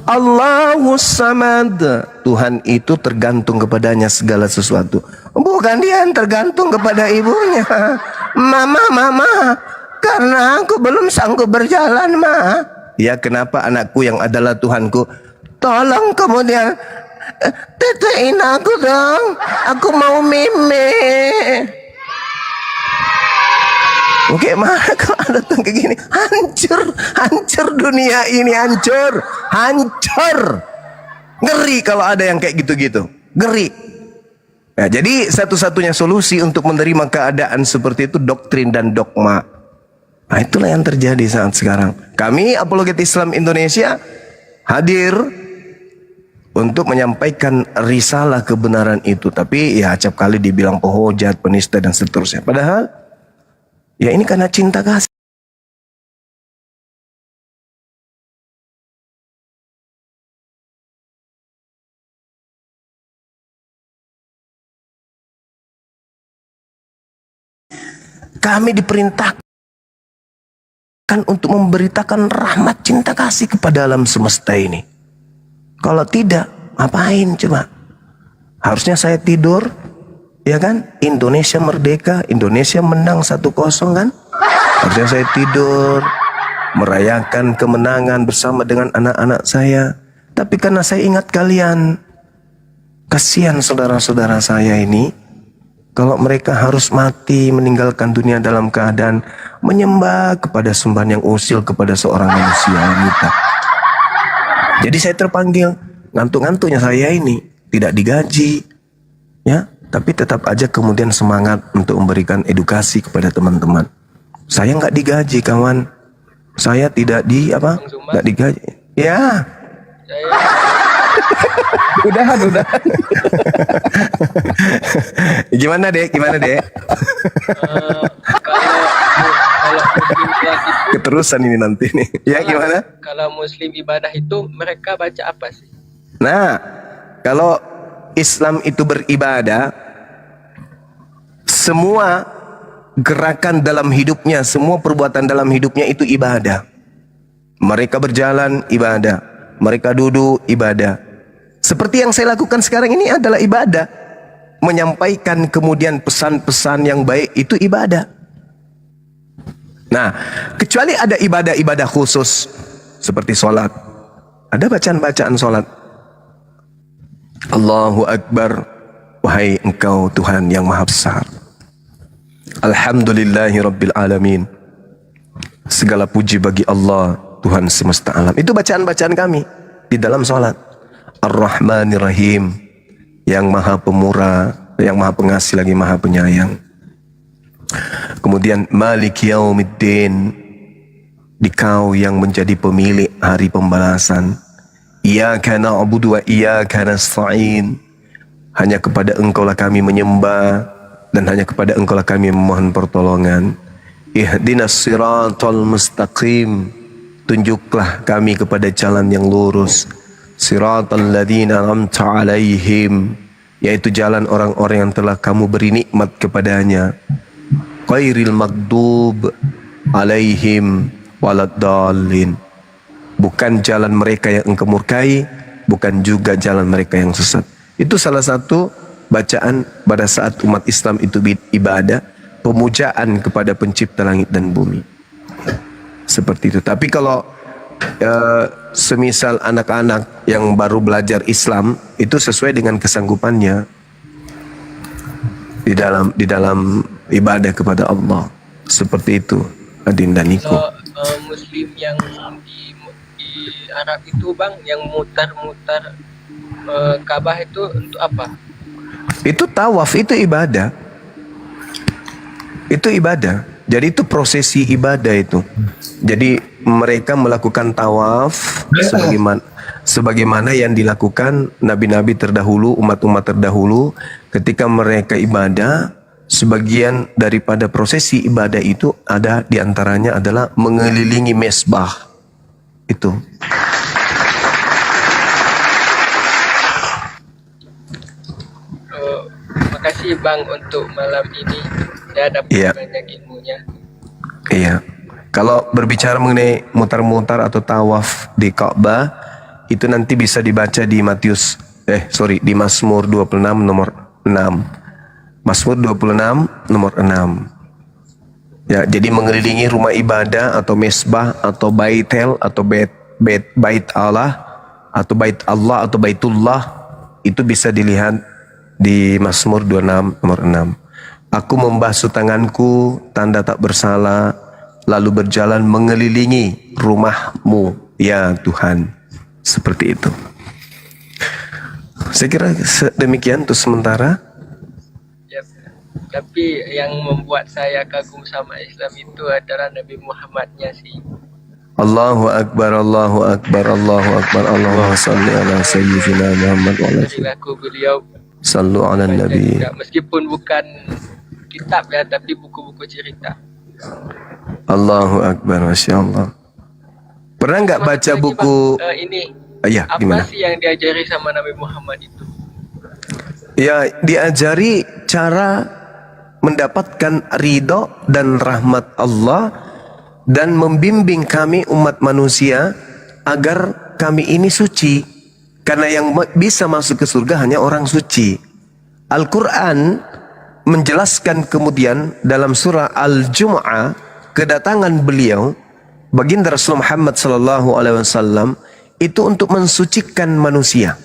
[SPEAKER 1] Allahus samad. Tuhan itu tergantung kepadanya segala sesuatu. Bukan dia yang tergantung kepada ibunya. Mama, karena aku belum sanggup berjalan, Ma. Ya kenapa anakku yang adalah Tuhanku? Tolong kemudian tetein aku dong. Aku mau meme. Oke, mana kalau datang ke gini, hancur dunia ini, hancur. Ngeri kalau ada yang kayak gitu-gitu, ngeri. Nah, jadi satu-satunya solusi untuk menerima keadaan seperti itu doktrin dan dogma. Nah, itulah yang terjadi saat sekarang. Kami Apologet Islam Indonesia hadir untuk menyampaikan risalah kebenaran itu, tapi ya acap kali dibilang penghujat, penista dan seterusnya. Padahal ya ini karena cinta kasih. Kami diperintahkan untuk memberitakan rahmat cinta kasih kepada alam semesta ini. Kalau tidak, ngapain coba? Harusnya saya tidur, ya kan? Indonesia merdeka, Indonesia menang 1-0 kan? Harusnya saya tidur, merayakan kemenangan bersama dengan anak-anak saya. Tapi karena saya ingat kalian, kasihan saudara-saudara saya ini, kalau mereka harus mati meninggalkan dunia dalam keadaan menyembah kepada sembahan yang usil kepada seorang manusia wanita. Jadi saya terpanggil, ngantuk-ngantuknya saya ini tidak digaji, ya Tapi tetap aja kemudian semangat untuk memberikan edukasi kepada teman-teman. Saya nggak digaji kawan. Saya tidak nggak digaji. Ya.
[SPEAKER 3] Saya
[SPEAKER 1] Udahan. Gimana dek?
[SPEAKER 3] kalau muslim sholat itu,
[SPEAKER 1] Keterusan ini nanti nih. Ya gimana?
[SPEAKER 3] kalau muslim ibadah itu mereka baca apa sih?
[SPEAKER 1] Nah, kalau Islam itu beribadah, semua gerakan dalam hidupnya, semua perbuatan dalam hidupnya itu ibadah. Mereka berjalan, ibadah. Mereka duduk, ibadah. Seperti yang saya lakukan sekarang ini adalah ibadah. Menyampaikan kemudian pesan-pesan yang baik itu ibadah. Nah, kecuali ada ibadah-ibadah khusus seperti sholat. Ada bacaan-bacaan sholat. Allahu Akbar, wahai engkau Tuhan yang maha besar. Alhamdulillahi Rabbil Alamin. Segala puji bagi Allah, Tuhan semesta alam. Itu bacaan-bacaan kami di dalam sholat. Ar-Rahmanir Rahim, yang maha pemurah, yang maha pengasih lagi maha penyayang. Kemudian Malik Yaumiddin, dikau yang menjadi pemilik hari pembalasan. Iyyaka na'budu wa iyyaka nasta'in. Hanya kepada engkau lah kami menyembah dan hanya kepada engkau lah kami memohon pertolongan. Ihdinas siratal mustaqim. Tunjuklah kami kepada jalan yang lurus. Siratal ladzina an'amta 'alaihim, yaitu jalan orang-orang yang telah kamu beri nikmat kepadanya. Ghairil maghdub 'alaihim waladdallin. Bukan jalan mereka yang engkau murkai, bukan juga jalan mereka yang sesat. Itu salah satu bacaan pada saat umat Islam itu ibadah, pemujaan kepada pencipta langit dan bumi. Seperti itu. Tapi kalau semisal anak-anak yang baru belajar Islam, itu sesuai dengan kesanggupannya di dalam ibadah kepada Allah. Seperti itu, Adinda Niko.
[SPEAKER 3] Kalau muslim yang di Arab itu bang, yang mutar-mutar Ka'bah itu untuk apa?
[SPEAKER 1] Itu tawaf, itu ibadah. Itu ibadah. Jadi itu prosesi ibadah itu. Jadi mereka melakukan tawaf sebagaimana yang dilakukan nabi-nabi terdahulu, umat-umat terdahulu ketika mereka ibadah. Sebagian daripada prosesi ibadah itu ada diantaranya adalah mengelilingi mesbah. Itu.
[SPEAKER 3] Makasih bang untuk malam ini. Saya dapat banyak ilmunya.
[SPEAKER 1] Iya. Kalau berbicara mengenai mutar-mutar atau tawaf di Ka'bah, itu nanti bisa dibaca di di Mazmur 26 nomor 6. Mazmur 26 nomor 6. Ya, jadi mengelilingi rumah ibadah atau mesbah atau baitel atau bait Allah atau bait Allah atau baitullah, itu bisa dilihat di Mazmur 26 nomor 6. Aku membasuh tanganku, tanda tak bersalah, lalu berjalan mengelilingi rumahmu, ya Tuhan. Seperti itu. Saya kira demikian untuk sementara.
[SPEAKER 3] Ya, tapi yang membuat saya kagum sama Islam itu adalah Nabi Muhammadnya sih.
[SPEAKER 1] Allahu Akbar, Allahu Akbar, Allahu Akbar, Allahumma salli ala sayyidina Muhammad wa ala
[SPEAKER 3] Perilaku beliau
[SPEAKER 1] sallu ala nabi.
[SPEAKER 3] meskipun bukan kitab ya, tapi buku-buku cerita.
[SPEAKER 1] Allahu Akbar, Masya Allah. Pernah nggak baca
[SPEAKER 3] Lagi,
[SPEAKER 1] buku?
[SPEAKER 3] Bang, ini
[SPEAKER 1] Ya,
[SPEAKER 3] apa
[SPEAKER 1] gimana?
[SPEAKER 3] sih yang diajari sama Nabi Muhammad itu?
[SPEAKER 1] Ya, diajari cara mendapatkan ridho dan rahmat Allah dan membimbing kami umat manusia agar kami ini suci. Karena yang bisa masuk ke surga hanya orang suci. Al-Quran menjelaskan kemudian dalam surah Al-Jumu'ah, kedatangan beliau baginda Rasul Muhammad SAW itu untuk mensucikan manusia.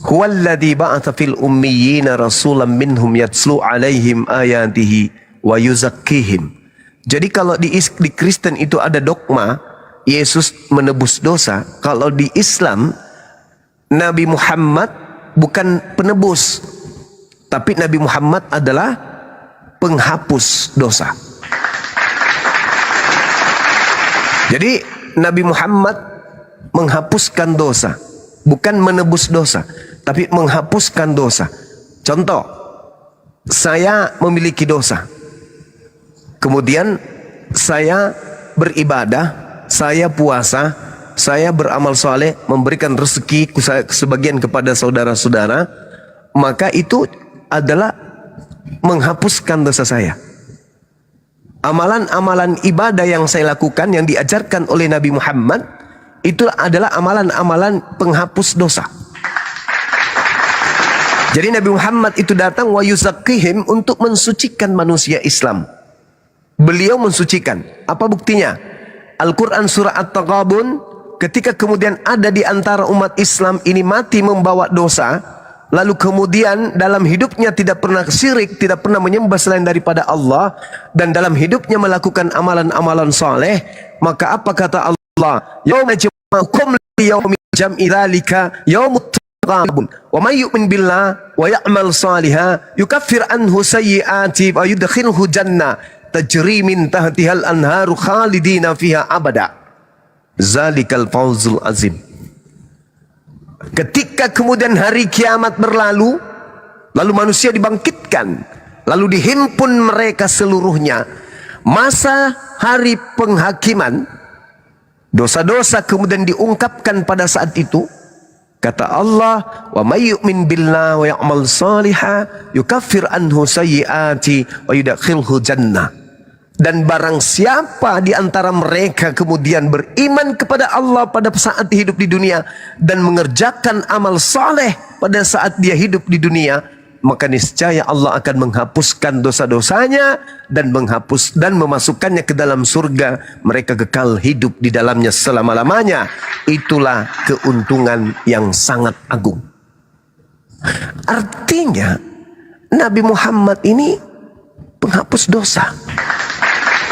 [SPEAKER 1] Huwallazi ba'atha fil ummiyina rasulan minhum yatslu alaihim ayatihi wa yuzakkihim. Jadi kalau di Kristen itu ada dogma Yesus menebus dosa, kalau di Islam Nabi Muhammad bukan penebus, Tapi Nabi Muhammad adalah penghapus dosa. Jadi Nabi Muhammad menghapuskan dosa, bukan menebus dosa, tapi menghapuskan dosa. Contoh, saya memiliki dosa, kemudian saya beribadah, saya puasa, saya beramal soleh, memberikan rezeki sebagian kepada saudara-saudara, maka itu adalah menghapuskan dosa saya. Amalan-amalan ibadah yang saya lakukan, yang diajarkan oleh Nabi Muhammad, itu adalah amalan-amalan penghapus dosa. Jadi Nabi Muhammad itu datang wa yuzakkihim, untuk mensucikan manusia Islam. Beliau mensucikan. Apa buktinya? Al-Quran surah At-Taghabun, ketika kemudian ada di antara umat Islam ini mati membawa dosa, lalu kemudian dalam hidupnya tidak pernah syirik, tidak pernah menyembah selain daripada Allah, dan dalam hidupnya melakukan amalan-amalan saleh, maka apa kata Allah? Yauma jama'akum liyaumil jam'i dzalika yaumut taghabun wa may yu'min billah wa ya'mal shalihan yukaffir anhu sayyi'ati wa yudkhilhu jannah tajri min tahtihal anharu khalidina fiha abada. Zalikal fawzul azim. Ketika kemudian hari kiamat berlalu, lalu manusia dibangkitkan, lalu dihimpun mereka seluruhnya, masa hari penghakiman, dosa-dosa kemudian diungkapkan pada saat itu. Kata Allah, wa may yu'min billah wa ya'mal shalihan yukaffir anhu sayyi'ati wa yudkhilhu jannah. Dan barang siapa di antara mereka kemudian beriman kepada Allah pada saat hidup di dunia dan mengerjakan amal saleh pada saat dia hidup di dunia, maka niscaya Allah akan menghapuskan dosa-dosanya dan memasukkannya ke dalam surga. Mereka kekal hidup di dalamnya selama-lamanya. Itulah keuntungan yang sangat agung. Artinya Nabi Muhammad ini penghapus dosa.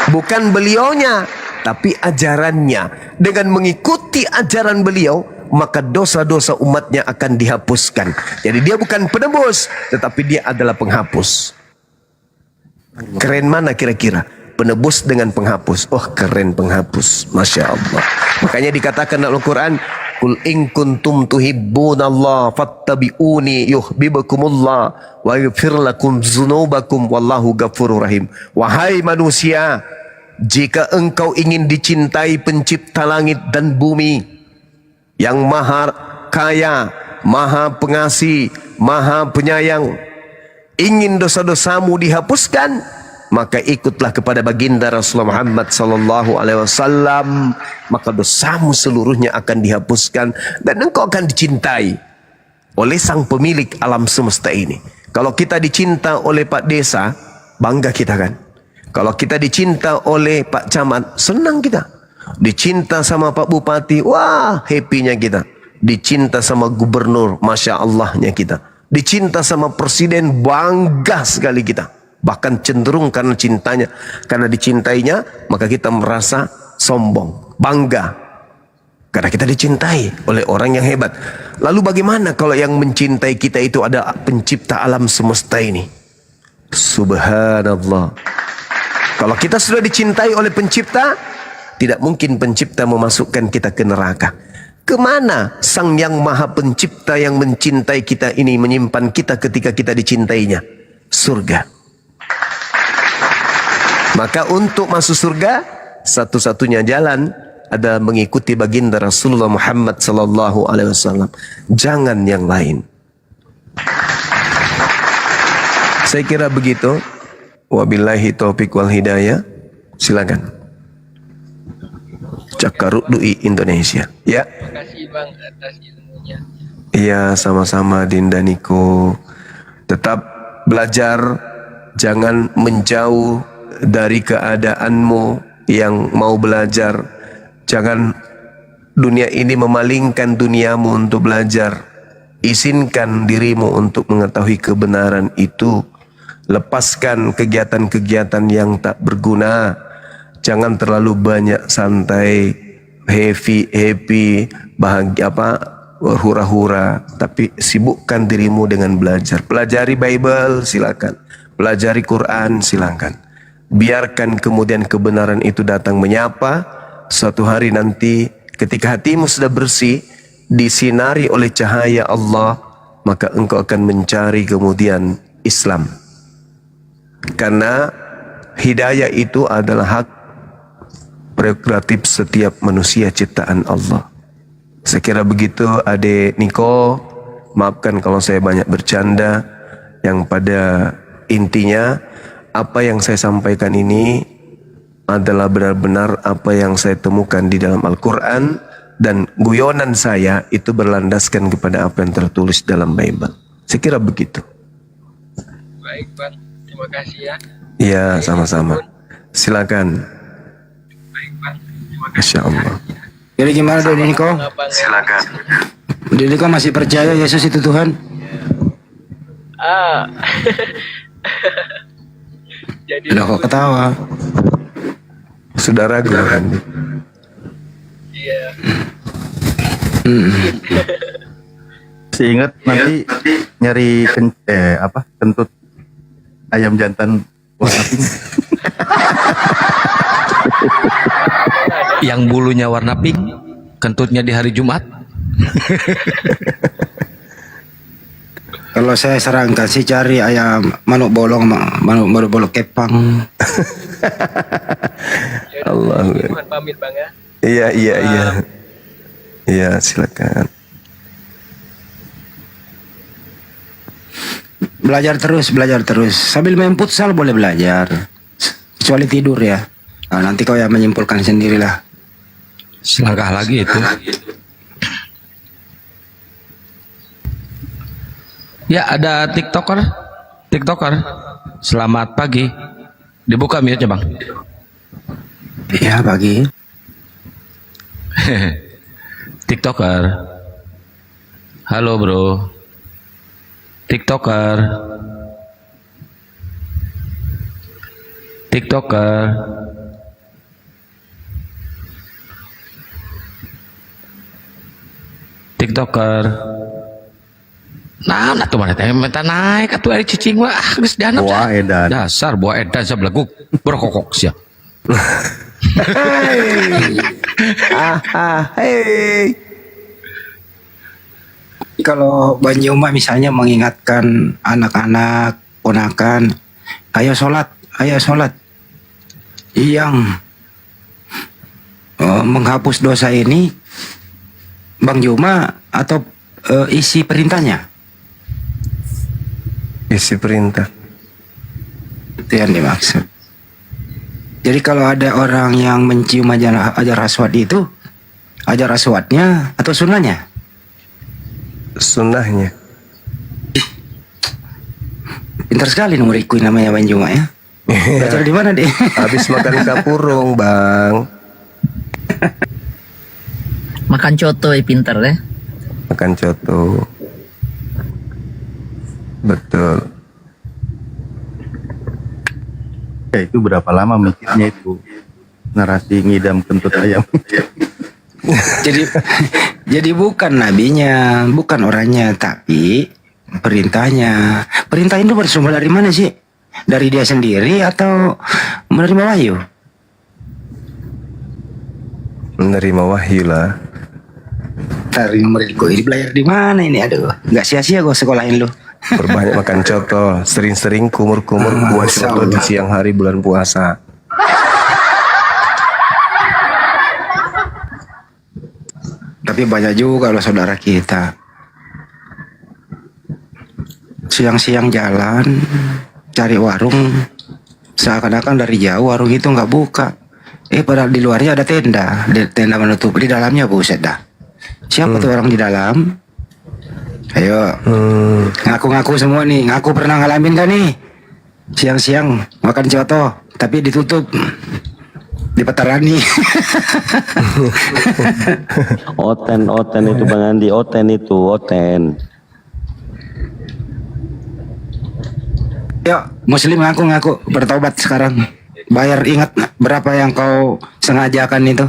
[SPEAKER 1] Bukan beliaunya, tapi ajarannya. Dengan mengikuti ajaran beliau, maka dosa-dosa umatnya akan dihapuskan. Jadi dia bukan penebus, tetapi dia adalah penghapus. Keren mana kira-kira? Penebus dengan penghapus. Oh, keren penghapus. Masya Allah. Makanya dikatakan dalam Al-Quran, Qul in kuntum tuhibbunallah fattabi'uni yuhibbukumullah wa yaghfir lakum dzunubakum wallahu ghafurur rahim. Wahai manusia, jika engkau ingin dicintai pencipta langit dan bumi yang maha kaya, maha pengasih, maha penyayang, ingin dosa-dosamu dihapuskan, maka ikutlah kepada baginda Rasulullah Muhammad sallallahu alaihi wasallam, maka dosamu seluruhnya akan dihapuskan dan engkau akan dicintai oleh sang pemilik alam semesta ini. Kalau kita dicinta oleh Pak Desa, bangga kita kan? Kalau kita dicinta oleh Pak Camat, senang kita. Dicinta sama Pak Bupati, wah happy-nya kita. Dicinta sama gubernur, Masya Allahnya kita. Dicinta sama presiden, bangga sekali kita. Bahkan cenderung karena cintanya, karena dicintainya, maka kita merasa sombong, bangga. Karena kita dicintai oleh orang yang hebat. Lalu bagaimana kalau yang mencintai kita itu ada pencipta alam semesta ini? Subhanallah. Kalau kita sudah dicintai oleh pencipta, tidak mungkin pencipta memasukkan kita ke neraka. Kemana sang yang maha pencipta yang mencintai kita ini menyimpan kita ketika kita dicintainya? Surga. Maka untuk masuk surga, satu-satunya jalan adalah mengikuti baginda Rasulullah Muhammad sallallahu alaihi wasallam. Jangan yang lain. Saya kira begitu. Wabillahi taufiq wal hidayah. Silakan. Cakaruk Dui Indonesia. Ya.
[SPEAKER 3] Terima kasih Bang atas ilmunya.
[SPEAKER 1] Iya, sama-sama Dinda Niko. Tetap belajar, jangan menjauh dari keadaanmu yang mau belajar. Jangan dunia ini memalingkan duniamu untuk belajar. Izinkan dirimu untuk mengetahui kebenaran itu. Lepaskan kegiatan-kegiatan yang tak berguna. Jangan terlalu banyak santai, happy, bahagia berhura-hura, tapi sibukkan dirimu dengan belajar. Pelajari Bible, silakan. Pelajari Quran, silakan. Biarkan kemudian kebenaran itu datang menyapa. Suatu hari nanti ketika hatimu sudah bersih, disinari oleh cahaya Allah, maka engkau akan mencari kemudian Islam. Karena hidayah itu adalah hak prerogatif setiap manusia ciptaan Allah. Saya kira begitu Adik Niko. Maafkan kalau saya banyak bercanda. Yang pada intinya apa yang saya sampaikan ini adalah benar-benar apa yang saya temukan di dalam Al-Quran, dan guyonan saya itu berlandaskan kepada apa yang tertulis dalam Bible. Saya kira begitu.
[SPEAKER 3] Baik Bang, terima kasih ya.
[SPEAKER 1] Iya, sama-sama. Silakan.
[SPEAKER 3] Baik Bang, terima
[SPEAKER 1] Masya Allah.
[SPEAKER 6] Jadi gimana Dede Niko?
[SPEAKER 1] Silakan.
[SPEAKER 6] Dede Niko masih percaya Yesus itu Tuhan?
[SPEAKER 3] Ah. Jadi
[SPEAKER 6] Udah kok ketawa.
[SPEAKER 1] Sudah ragu kan?
[SPEAKER 3] iya.
[SPEAKER 2] Seingat nanti nyari kentut ayam jantan warna pink.
[SPEAKER 4] Yang bulunya warna pink, kentutnya di hari Jumat.
[SPEAKER 6] Kalau saya sarankan sih cari ayam manuk bolong, manuk bolong kepang.
[SPEAKER 1] Allah.
[SPEAKER 3] Tuhan pamit Bang ya.
[SPEAKER 1] Iya, iya, iya. Iya, silakan.
[SPEAKER 6] Belajar terus. Sambil main futsal boleh belajar. Kecuali tidur ya. Nah, nanti kau yang menyimpulkan sendirilah.
[SPEAKER 4] Selangkah lagi itu. Ya, ada TikToker. Selamat pagi. Dibuka mute-nya, Bang.
[SPEAKER 6] Iya pagi.
[SPEAKER 4] TikToker. Halo, Bro. TikToker. Nah, tuh mana teh minta naik atuh ari cicing mah geus dihanap.
[SPEAKER 2] Buah edan.
[SPEAKER 4] Dasar buah edan sabelaguk berkokok sia.
[SPEAKER 1] Hei.
[SPEAKER 6] Kalau Banjuma misalnya mengingatkan anak-anak, ponakan, ayo sholat. Yang menghapus dosa ini Bang Juma atau isi perintahnya?
[SPEAKER 1] Isi perintah.
[SPEAKER 6] Itu yang dimaksud. Jadi kalau ada orang yang mencium ajar aswad itu, ajar aswadnya atau sunnahnya?
[SPEAKER 1] Sunnahnya.
[SPEAKER 6] Pintar sekali nomor namanya Bang Juma ya. Belajar di mana deh?
[SPEAKER 1] Habis makan kapurung, Bang.
[SPEAKER 7] Makan coto pinter ya.
[SPEAKER 1] Makan coto. Betul.
[SPEAKER 2] Ya, itu berapa lama mikirnya itu narasi ngidam kentut ayam.
[SPEAKER 6] Jadi bukan nabinya, bukan orangnya, tapi perintahnya. Perintah itu bersumber dari mana sih? Dari dia sendiri atau menerima wahyu?
[SPEAKER 1] Menerima wahyu lah.
[SPEAKER 6] Dari muridku ini belajar di mana ini? Aduh, nggak sia-sia gue sekolahin lu.
[SPEAKER 1] Berbanyak makan coto, sering-sering kumur-kumur buat coto di siang hari bulan puasa.
[SPEAKER 6] Tapi banyak juga loh saudara kita. Siang-siang jalan, cari warung, seakan-akan dari jauh warung itu nggak buka. Padahal di luarnya ada tenda menutup, di dalamnya buset dah. Siapa tuh orang di dalam? Ayo, ngaku-ngaku semua nih, ngaku pernah ngalamin kan nih? Siang-siang makan coto, tapi ditutup. Di Petarani.
[SPEAKER 5] Oten itu Bang Andi, oten.
[SPEAKER 6] Yuk, Muslim ngaku bertobat sekarang. Bayar, ingat berapa yang kau sengajakan itu?